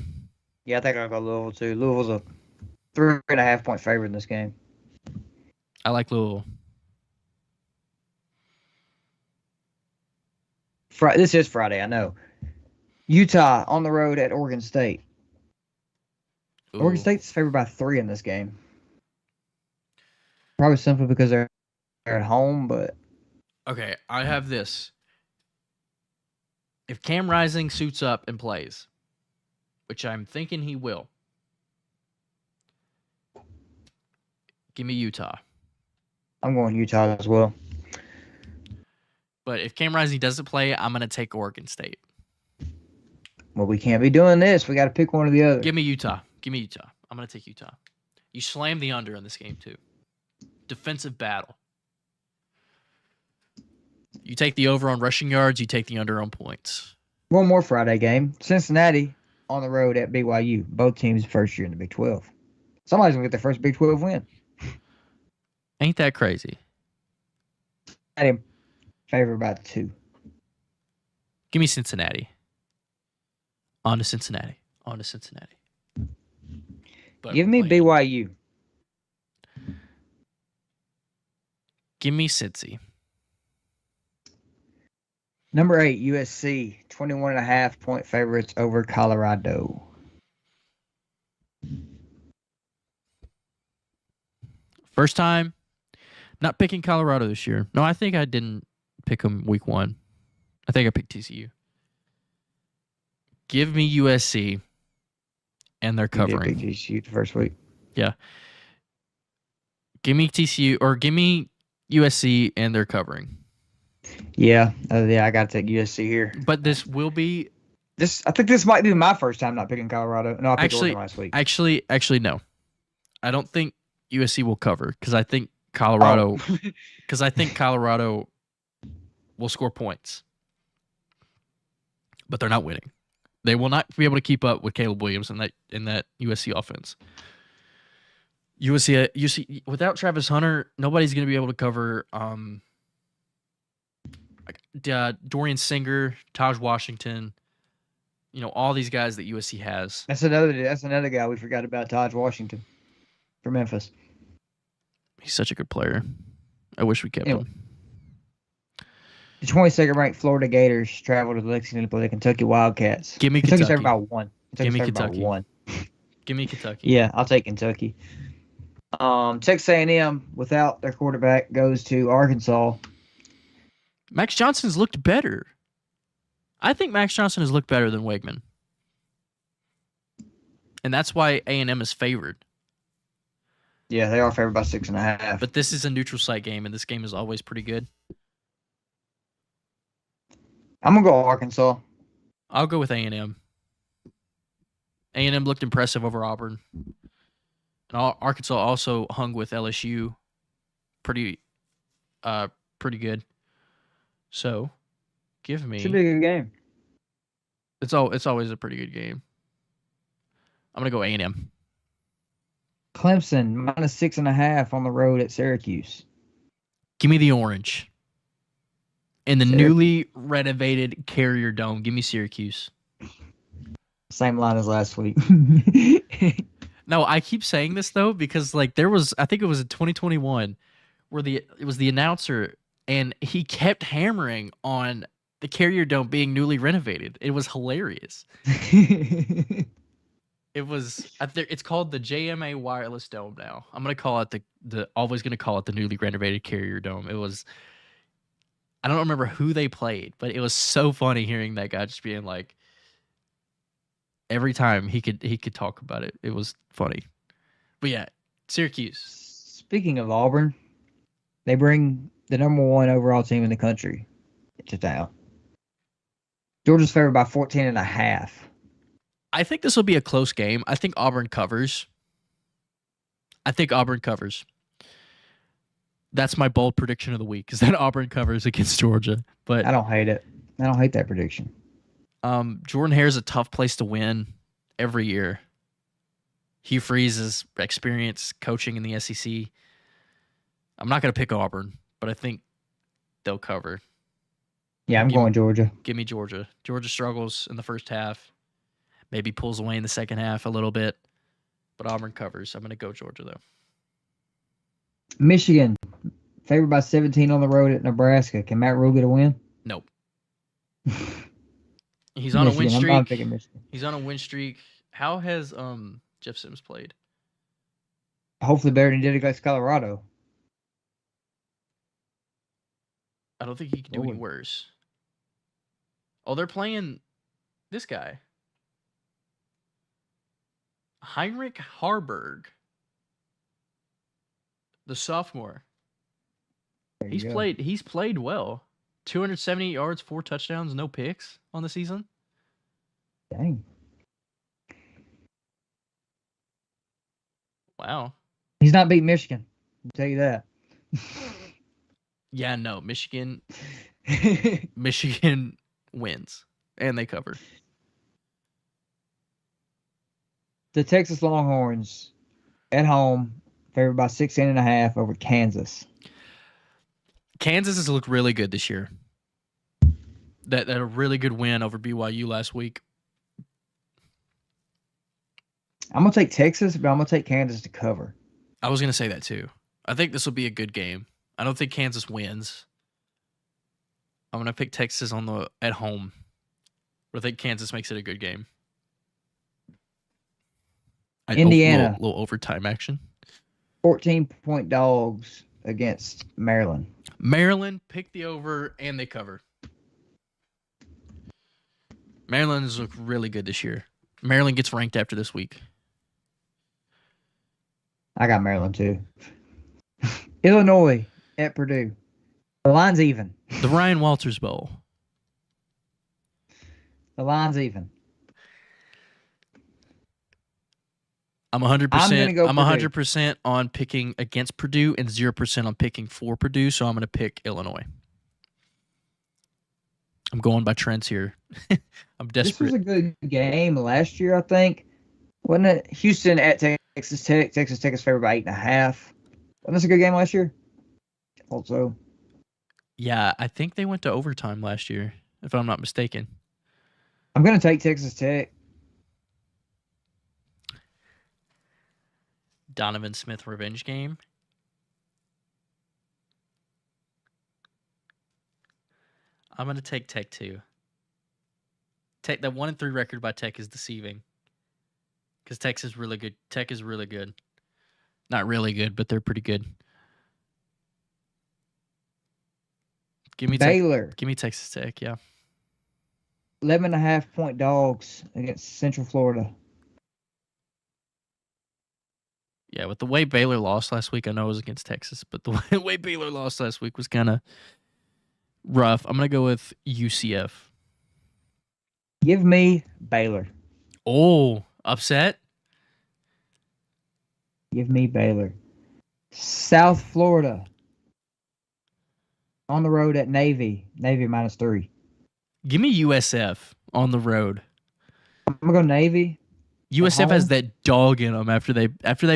Yeah, I think I'll go Louisville, too. Louisville's a 3.5-point favorite in this game. I like Louisville. This is Friday, I know. Utah on the road at Oregon State. Ooh. Oregon State's favored by 3 in this game. Probably simply because they're at home, but Okay, I have this. If Cam Rising suits up and plays, which I'm thinking he will, give me Utah. I'm going Utah as well. But if Cam Rising doesn't play, I'm going to take Oregon State. Well, we can't be doing this. We got to pick one or the other. Give me Utah. Give me Utah. I'm going to take Utah. You slam the under in this game, too. Defensive battle. You take the over on rushing yards. You take the under on points. One more Friday game. Cincinnati on the road at BYU. Both teams first year in the Big 12. Somebody's going to get their first Big 12 win. Ain't that crazy? Cincinnati favored by 2. Give me Cincinnati. On to Cincinnati. But Give me BYU. Give me Cincy. Number 8, USC. 21.5-point favorites over Colorado. First time. Not picking Colorado this year. No, I think I didn't pick them week 1. I think I picked TCU. Give me USC, and they're covering. You did pick TCU the first week. Yeah. Give me TCU, or give me USC, and they're covering. Yeah, I got to take USC here. But this will be... I think this might be my first time not picking Colorado. No, I picked Oregon last week. Actually, no. I don't think USC will cover, because I think Colorado... Because I think Colorado will score points. But they're not winning. They will not be able to keep up with Caleb Williams in that USC offense. USC without Travis Hunter, nobody's going to be able to cover Dorian Singer, Taj Washington, all these guys that USC has. That's another guy we forgot about, Taj Washington from Memphis. He's such a good player. I wish we kept him. The 22nd ranked Florida Gators travel to Lexington to play the Kentucky Wildcats. Give me Kentucky. Kentucky's favored by 1. Give me Kentucky. 1. Give me Kentucky. Yeah, I'll take Kentucky. Texas A&M, without their quarterback, goes to Arkansas. Max Johnson's looked better. I think Max Johnson has looked better than Wegman. And that's why A&M is favored. Yeah, they are favored by 6.5. But this is a neutral site game, and this game is always pretty good. I'm going to go Arkansas. I'll go with A&M. A&M looked impressive over Auburn. And Arkansas also hung with LSU pretty good. So, give me... Should be a good game. It's always a pretty good game. I'm going to go A&M. Clemson, minus 6.5 on the road at Syracuse. Give me the orange. In the newly renovated Carrier Dome. Give me Syracuse. Same line as last week. No, I keep saying this though because I think it was in 2021 where it was the announcer and he kept hammering on the Carrier Dome being newly renovated. It was hilarious. It's called the JMA Wireless Dome now. I'm gonna call it always gonna call it the newly renovated Carrier Dome. It was. I don't remember who they played, but it was so funny hearing that guy just being like, every time he could talk about it. It was funny. But yeah, Syracuse. Speaking of Auburn, they bring the number 1 overall team in the country to town. Georgia's favored by 14.5. I think this will be a close game. I think Auburn covers. That's my bold prediction of the week, is that Auburn covers against Georgia. But I don't hate it. I don't hate that prediction. Jordan Hare is a tough place to win every year. Hugh Freeze's experience coaching in the SEC. I'm not going to pick Auburn, but I think they'll cover. Yeah, I'm going Georgia. Give me Georgia. Georgia struggles in the first half. Maybe pulls away in the second half a little bit. But Auburn covers. I'm going to go Georgia, though. Michigan, favored by 17 on the road at Nebraska. Can Matt Rhule get a win? Nope. He's on a win streak. I'm picking Michigan. He's on a win streak. How has Jeff Sims played? Hopefully better than he did against Colorado. I don't think he can do any worse. Oh, they're playing this guy. Heinrich Harburg. The sophomore. He's played well. 270 yards, 4 touchdowns, no picks on the season. Dang. Wow. He's not beating Michigan. I'll tell you that. Yeah, no. Michigan wins. And they cover. The Texas Longhorns at home, favored by 16.5 over Kansas. Kansas has looked really good this year. That a really good win over BYU last week. I'm going to take Texas, but I'm going to take Kansas to cover. I was going to say that too. I think this will be a good game. I don't think Kansas wins. I'm going to pick Texas at home. But I think Kansas makes it a good game. Indiana. Little overtime action. 14-point dogs against Maryland. Maryland pick the over and they cover. Maryland has looked really good this year. Maryland gets ranked after this week. I got Maryland too. Illinois at Purdue. The line's even. The Ryan Walters Bowl. The line's even. I'm 100%. I'm 100% on picking against Purdue and 0% on picking for Purdue. So I'm going to pick Illinois. I'm going by trends here. I'm desperate. This was a good game last year, I think. Wasn't it? Houston at Texas Tech. Texas Tech is favored by 8.5. Wasn't this a good game last year? Also. Yeah, I think they went to overtime last year, if I'm not mistaken. I'm going to take Texas Tech. Donovan Smith revenge game. I'm going to take Tech too. Tech, that 1-3 record by Tech is deceiving. Because Tech is really good. Tech is really good. Not really good, but they're pretty good. Give me Baylor. Give me Texas Tech, yeah. 11.5-point dogs against Central Florida. Yeah, with the way Baylor lost last week, I know it was against Texas, but the way Baylor lost last week was kind of rough. I'm going to go with UCF. Give me Baylor. Oh, upset? Give me Baylor. South Florida. On the road at Navy. Navy -3. Give me USF on the road. I'm going to go Navy. USF has that dog in them after they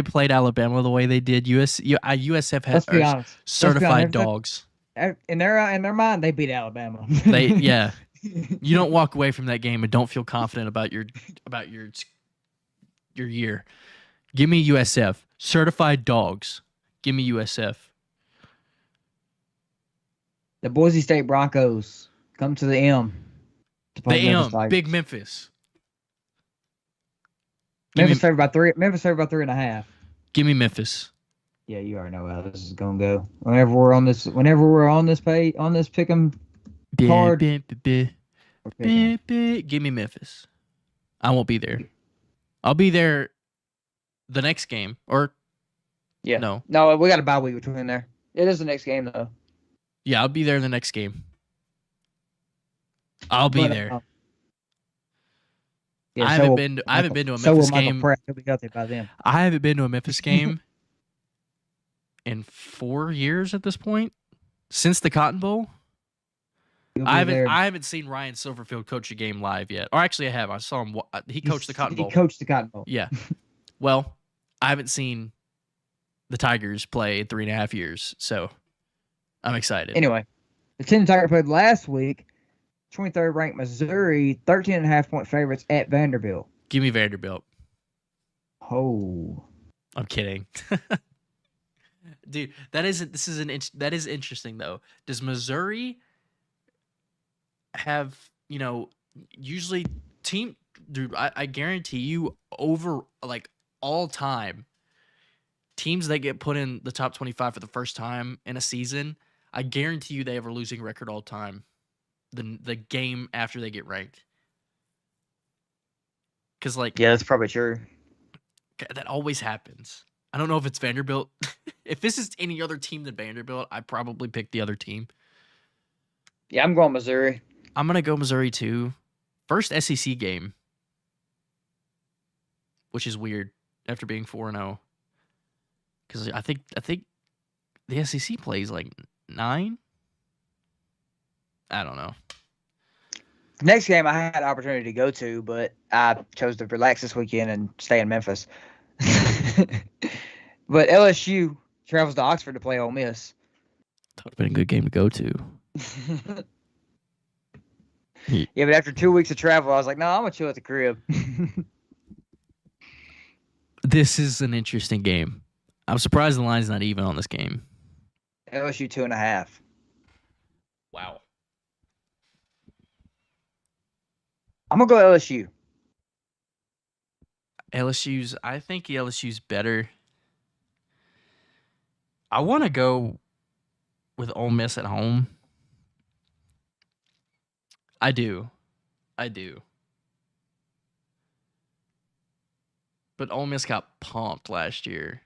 played Alabama the way they did. USF has certified dogs. In their mind, they beat Alabama. Yeah. You don't walk away from that game and don't feel confident about your year. Give me USF. Certified dogs. Give me USF. The Boise State Broncos come to the M. The M. Big Memphis. Memphis favored by 3. Memphis favored by 3.5. Give me Memphis. Yeah, you already know how this is gonna go. Whenever we're on this page, on this pick'em card. Give me Memphis. I won't be there. I'll be there the next game. Or no, we got a bye week between there. It is the next game though. Yeah, I'll be there the next game. I'll be there. Yeah, I haven't been to a Memphis game. Pratt will be healthy by then. I haven't been to a Memphis game in 4 years at this point since the Cotton Bowl. You'll I be there. haven't seen Ryan Silverfield coach a game live yet. Or actually, I have. I saw him. He coached the Cotton Bowl. He coached the Cotton Bowl. Yeah. Well, I haven't seen the Tigers play in 3.5 years, so I'm excited. Anyway, the Tennessee Tigers played last week. 23rd ranked Missouri, 13.5-point favorites at Vanderbilt. Give me Vanderbilt. Oh, I'm kidding. Dude, that is interesting though. Does Missouri have, usually dude, I guarantee you over like all time teams that get put in the top 25 for the first time in a season, I guarantee you they have a losing record all time. The game after they get ranked. Cuz yeah, that's probably true. That always happens. I don't know if it's Vanderbilt. If this is any other team than Vanderbilt, I'd probably pick the other team. Yeah, I'm going Missouri. I'm going to go Missouri too. First SEC game. Which is weird after being 4-0. Cuz I think the SEC plays like 9. I don't know. The next game I had an opportunity to go to, but I chose to relax this weekend and stay in Memphis. But LSU travels to Oxford to play Ole Miss. That would have been a good game to go to. Yeah, but after 2 weeks of travel, I was like, no, I'm going to chill at the crib. This is an interesting game. I'm surprised the line's not even on this game. LSU 2.5. Wow. I'm going to go LSU. I think LSU's better. I want to go with Ole Miss at home. I do. But Ole Miss got pumped last year.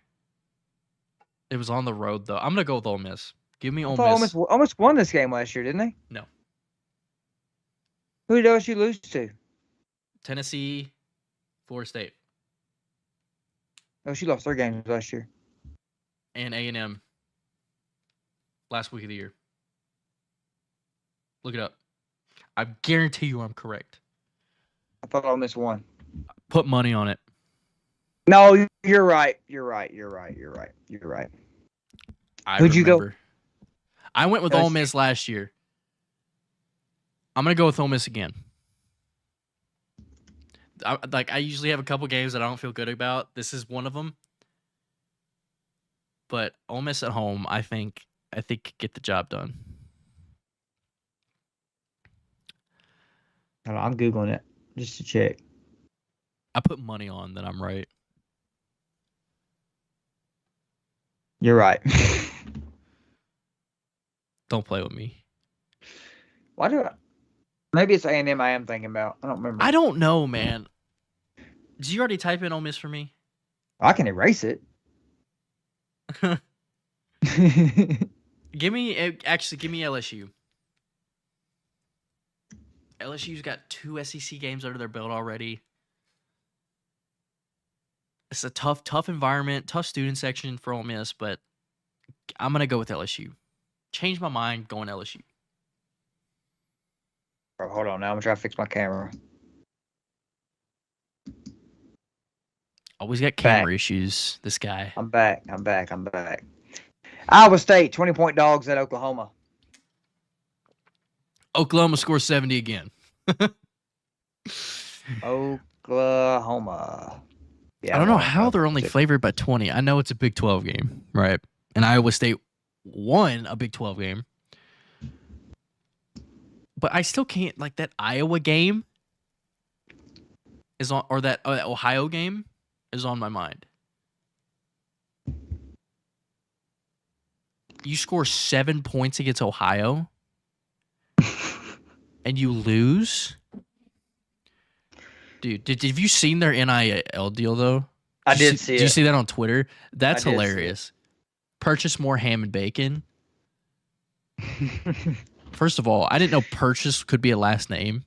It was on the road, though. I'm going to go with Ole Miss. Give me Ole Miss. Ole Miss won this game last year, didn't they? No. Who did LSU lose to? Tennessee, Florida State. LSU lost their games last year. And A&M last week of the year. Look it up. I guarantee you I'm correct. I thought Ole Miss won. Put money on it. No, you're right. Who'd you go? I went with Ole Miss last year. I'm going to go with Ole Miss again. I usually have a couple games that I don't feel good about. This is one of them. But Ole Miss at home, I think get the job done. Hold on, I'm Googling it just to check. I put money on that I'm right. You're right. Don't play with me. Why do I? Maybe it's A&M I am thinking about. I don't remember. I don't know, man. Did you already type in Ole Miss for me? I can erase it. Give me LSU. LSU's got 2 SEC games under their belt already. It's a tough environment, tough student section for Ole Miss, but I'm gonna go with LSU. Change my mind, going LSU. Bro, hold on, now I'm gonna try to fix my camera. Always got camera issues. This guy. I'm back. Iowa State 20-point dogs at Oklahoma. Oklahoma scores 70 again. Oklahoma. Yeah, I don't know how they're only favored by 20. I know it's a Big 12 game, right? And Iowa State won a Big 12 game. But I still can't, like, that Iowa game is on, or that Ohio game is on my mind. You score 7 points against Ohio and you lose? Dude, have you seen their NIL deal, though? I did see it. Did you see that on Twitter? That's hilarious. Purchase more ham and bacon. First of all, I didn't know purchase could be a last name.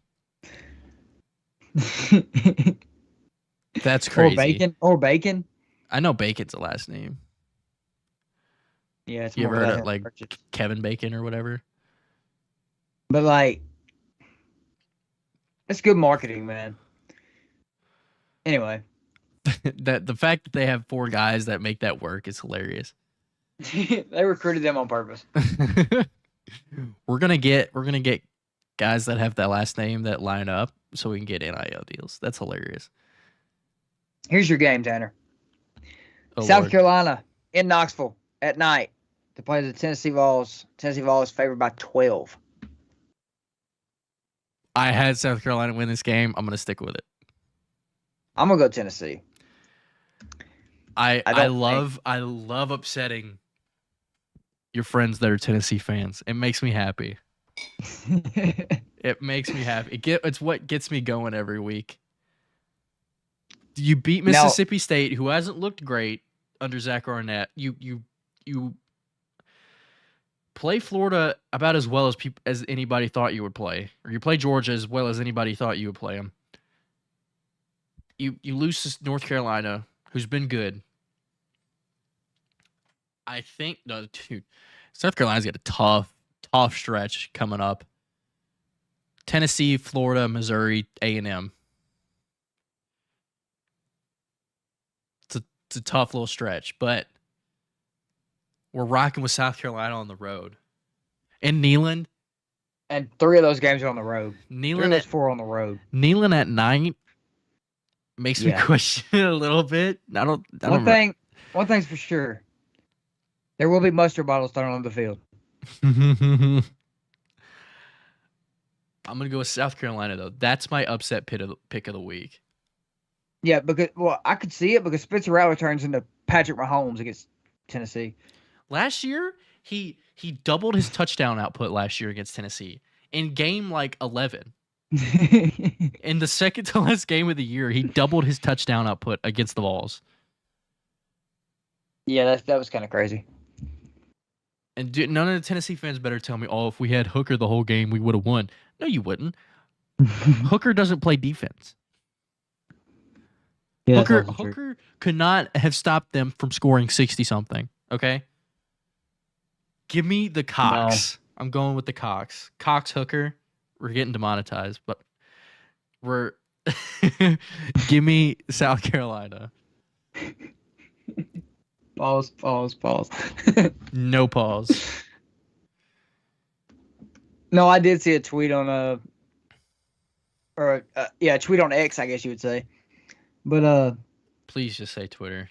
That's crazy. Or bacon. I know bacon's a last name. Yeah, it's You more ever heard about of him like purchase. Kevin Bacon or whatever? But like, it's good marketing, man. Anyway, That the fact that they have 4 guys that make that work is hilarious. they recruited them on purpose. we're gonna get guys that have that last name that line up so we can get NIL deals. That's hilarious. Here's your game, Tanner. Oh, South Lord. Carolina in Knoxville at night to play the Tennessee Vols. Tennessee Vols favored by 12. I had South Carolina win this game. I'm gonna stick with it. I'm gonna go Tennessee. I love upsetting your friends that are Tennessee fans. It makes me happy. It makes me happy. It's what gets me going every week. You beat Mississippi State, who hasn't looked great under Zach Arnett. You play Florida about as well as anybody thought you would play, or you play Georgia as well as anybody thought you would play them. You lose to North Carolina, who's been good. I think dude, South Carolina's got a tough stretch coming up. Tennessee, Florida, Missouri, A&M. It's a tough little stretch, but we're rocking with South Carolina on the road. And Neyland. And 3 of those games are on the road. Neyland at 4 on the road. Neyland at night makes me question it a little bit. One thing's for sure. There will be mustard bottles thrown on the field. I'm gonna go with South Carolina though. That's my upset pick of the week. Yeah, because I could see it because Spencer Rattler turns into Patrick Mahomes against Tennessee. Last year, he doubled his touchdown output last year against Tennessee in game like 11. In the second to last game of the year, he doubled his touchdown output against the Vols. Yeah, that was kind of crazy. And none of the Tennessee fans better tell me, if we had Hooker the whole game, we would have won. No, you wouldn't. Hooker doesn't play defense. Yeah, Hooker could not have stopped them from scoring 60-something, okay? Give me the Cox. No. I'm going with the Cox. Cox Hooker. We're getting demonetized, but give me South Carolina. Pause. No pause. No, I did see a tweet on a tweet on X, I guess you would say. But please just say Twitter.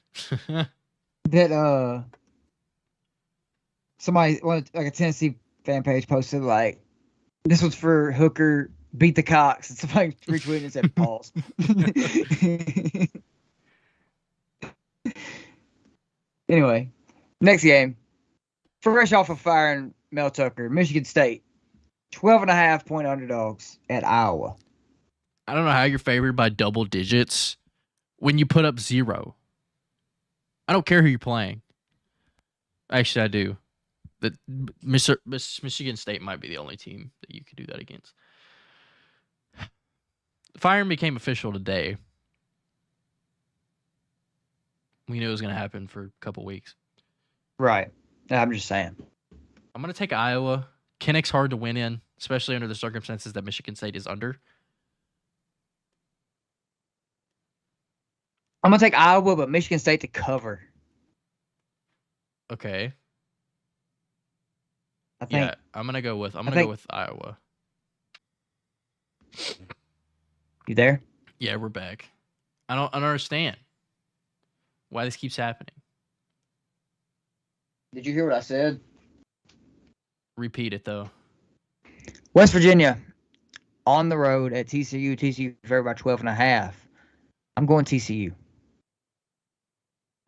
That somebody, like a Tennessee fan page, posted like, this was for Hooker, beat the Cox, and somebody retweeted and said pause. Anyway, next game. Fresh off of firing Mel Tucker, Michigan State, 12.5-point underdogs at Iowa. I don't know how you're favored by double digits when you put up 0. I don't care who you're playing. Actually, I do. Michigan State might be the only team that you could do that against. The firing became official today. We knew it was going to happen for a couple weeks. Right. I'm just saying. I'm going to take Iowa. Kinnick's hard to win in, especially under the circumstances that Michigan State is under. I'm going to take Iowa, but Michigan State to cover. Okay. I think. Yeah, I'm going to go with Iowa. You there? Yeah, we're back. I don't understand why this keeps happening. Did you hear what I said? Repeat it, though. West Virginia on the road at TCU. TCU favored by 12.5. I'm going TCU.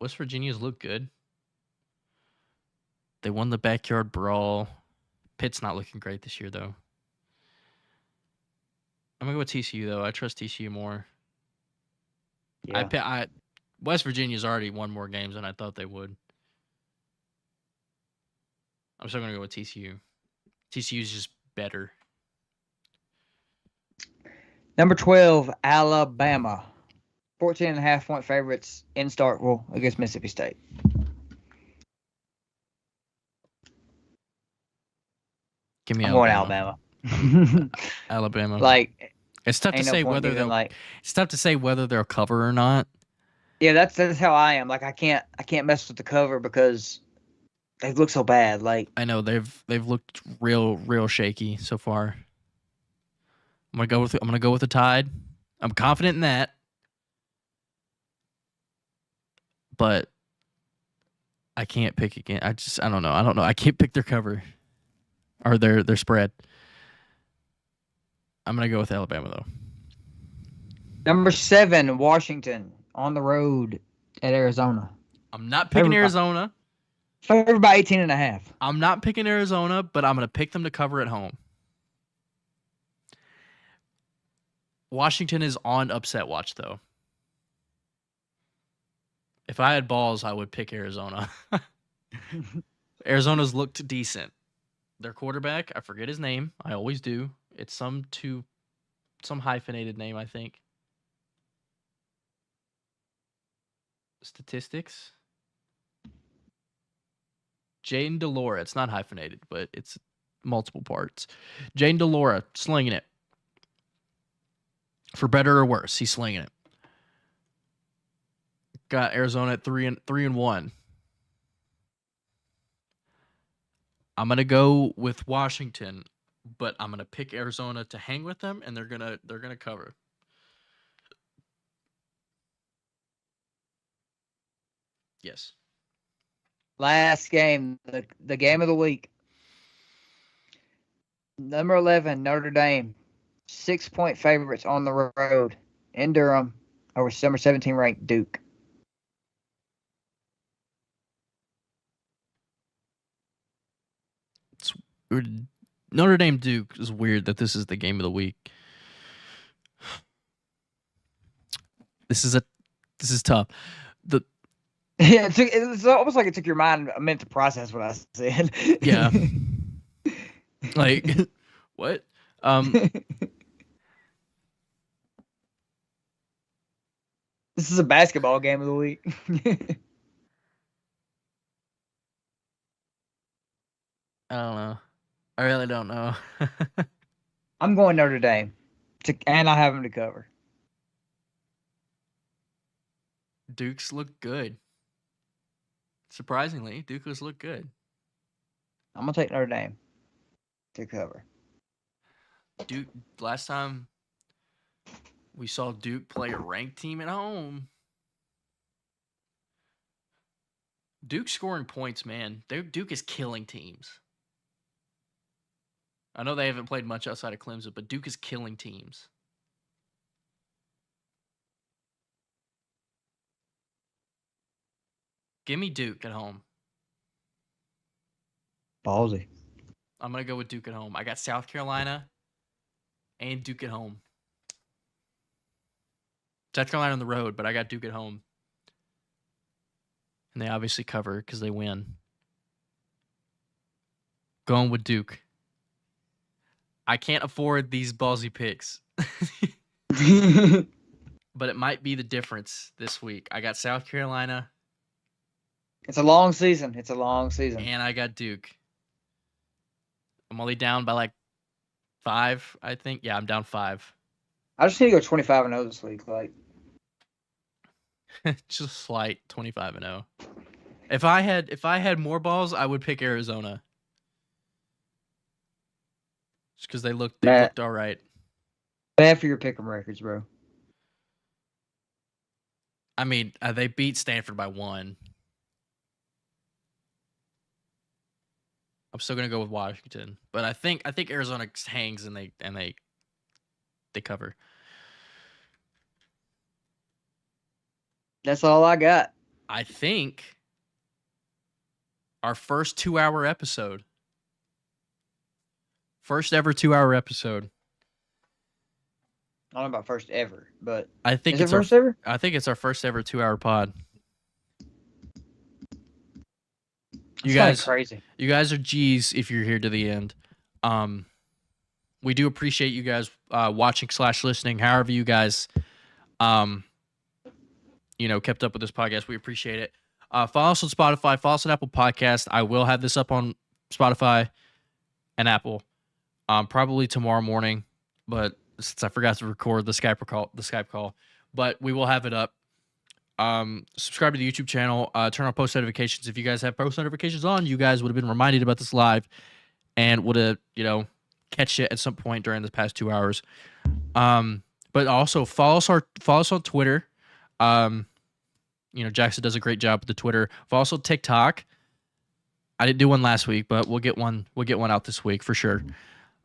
West Virginia's look good. They won the backyard brawl. Pitt's not looking great this year, though. I'm going to go with TCU, though. I trust TCU more. Yeah. West Virginia's already won more games than I thought they would. I'm still going to go with TCU. TCU's just better. Number 12, Alabama. 14.5-point favorites in Starkville against Mississippi State. Give me I'm going Alabama. Alabama. Alabama. Like, It's tough to ain't no say point whether even they'll. like. It's tough to say whether they'll cover or not. Yeah, that's how I am. Like, I can't mess with the cover because they look so bad. Like, I know they've looked real shaky so far. I'm gonna go with the Tide. I'm confident in that, but I can't pick again. I don't know. I can't pick their cover or their spread. I'm gonna go with Alabama though. number 7, Washington on the road at Arizona. I'm not picking Arizona. Favored by 18.5. I'm not picking Arizona, but I'm gonna pick them to cover at home. Washington is on upset watch though. If I had balls, I would pick Arizona. Arizona's looked decent. Their quarterback, I forget his name. I always do. It's some hyphenated name, I think. Statistics. Jaden DeLora. It's not hyphenated, but it's multiple parts. Jaden DeLora slinging it. For better or worse, he's slinging it. Got Arizona at 3-1. I'm gonna go with Washington, but I'm gonna pick Arizona to hang with them, and they're gonna cover. Yes. Last game, the game of the week. Number 11, Notre Dame. 6-point favorites on the road in Durham over number 17 ranked Duke. Notre Dame Duke is weird that this is the game of the week. This is tough. Yeah, it's almost like it took your mind a minute to process what I said. Yeah. Like, what? This is a basketball game of the week. I don't know. I really don't know. I'm going Notre Dame, and I have them to cover. Duke's look good. Surprisingly, Duke's look good. I'm gonna take Notre Dame to cover. Duke. Last time we saw Duke play a ranked team at home. Duke scoring points, man. Duke is killing teams. I know they haven't played much outside of Clemson, but Duke is killing teams. Give me Duke at home. Ballsy. I'm going to go with Duke at home. I got South Carolina and Duke at home. South Carolina on the road, but I got Duke at home. And they obviously cover because they win. Going with Duke. I can't afford these ballsy picks. But it might be the difference this week. I got South Carolina. It's a long season. And I got Duke. I'm only down by like 5, I think. Yeah, I'm down 5. I just need to go 25-0 this week. Like, just slight 25-0. If I had more balls, I would pick Arizona. Just because they looked all right. Bad for your pick'em records, bro. I mean, they beat Stanford by 1. I'm still gonna go with Washington, but I think Arizona hangs and they cover. That's all I got. I think our first 2-hour episode. First ever 2-hour episode. I don't know about first ever, but I think it's first ever? I think it's our first ever 2-hour pod. You guys crazy. You guys are G's if you're here to the end. We do appreciate you guys watching / listening. However you guys kept up with this podcast. We appreciate it. Follow us on Spotify, follow us on Apple Podcast. I will have this up on Spotify and Apple. probably tomorrow morning, but since I forgot to record the Skype call, but we will have it up. Subscribe to the YouTube channel, turn on post notifications. If you guys have post notifications on, you guys would have been reminded about this live and would have, catch it at some point during the past 2 hours. But also follow us on Twitter. Jackson does a great job with the Twitter. Follow us on TikTok. I didn't do one last week, but we'll get one out this week for sure.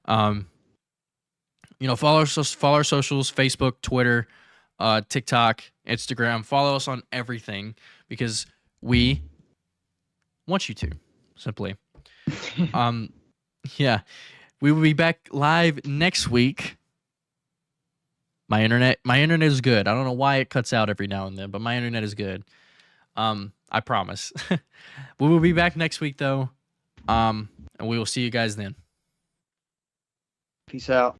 Follow our socials, Facebook, Twitter, TikTok, Instagram. Follow us on everything because we want you to, simply. Yeah. We will be back live next week. My internet is good. I don't know why it cuts out every now and then, but my internet is good. I promise. We will be back next week though. And we will see you guys then. Peace out.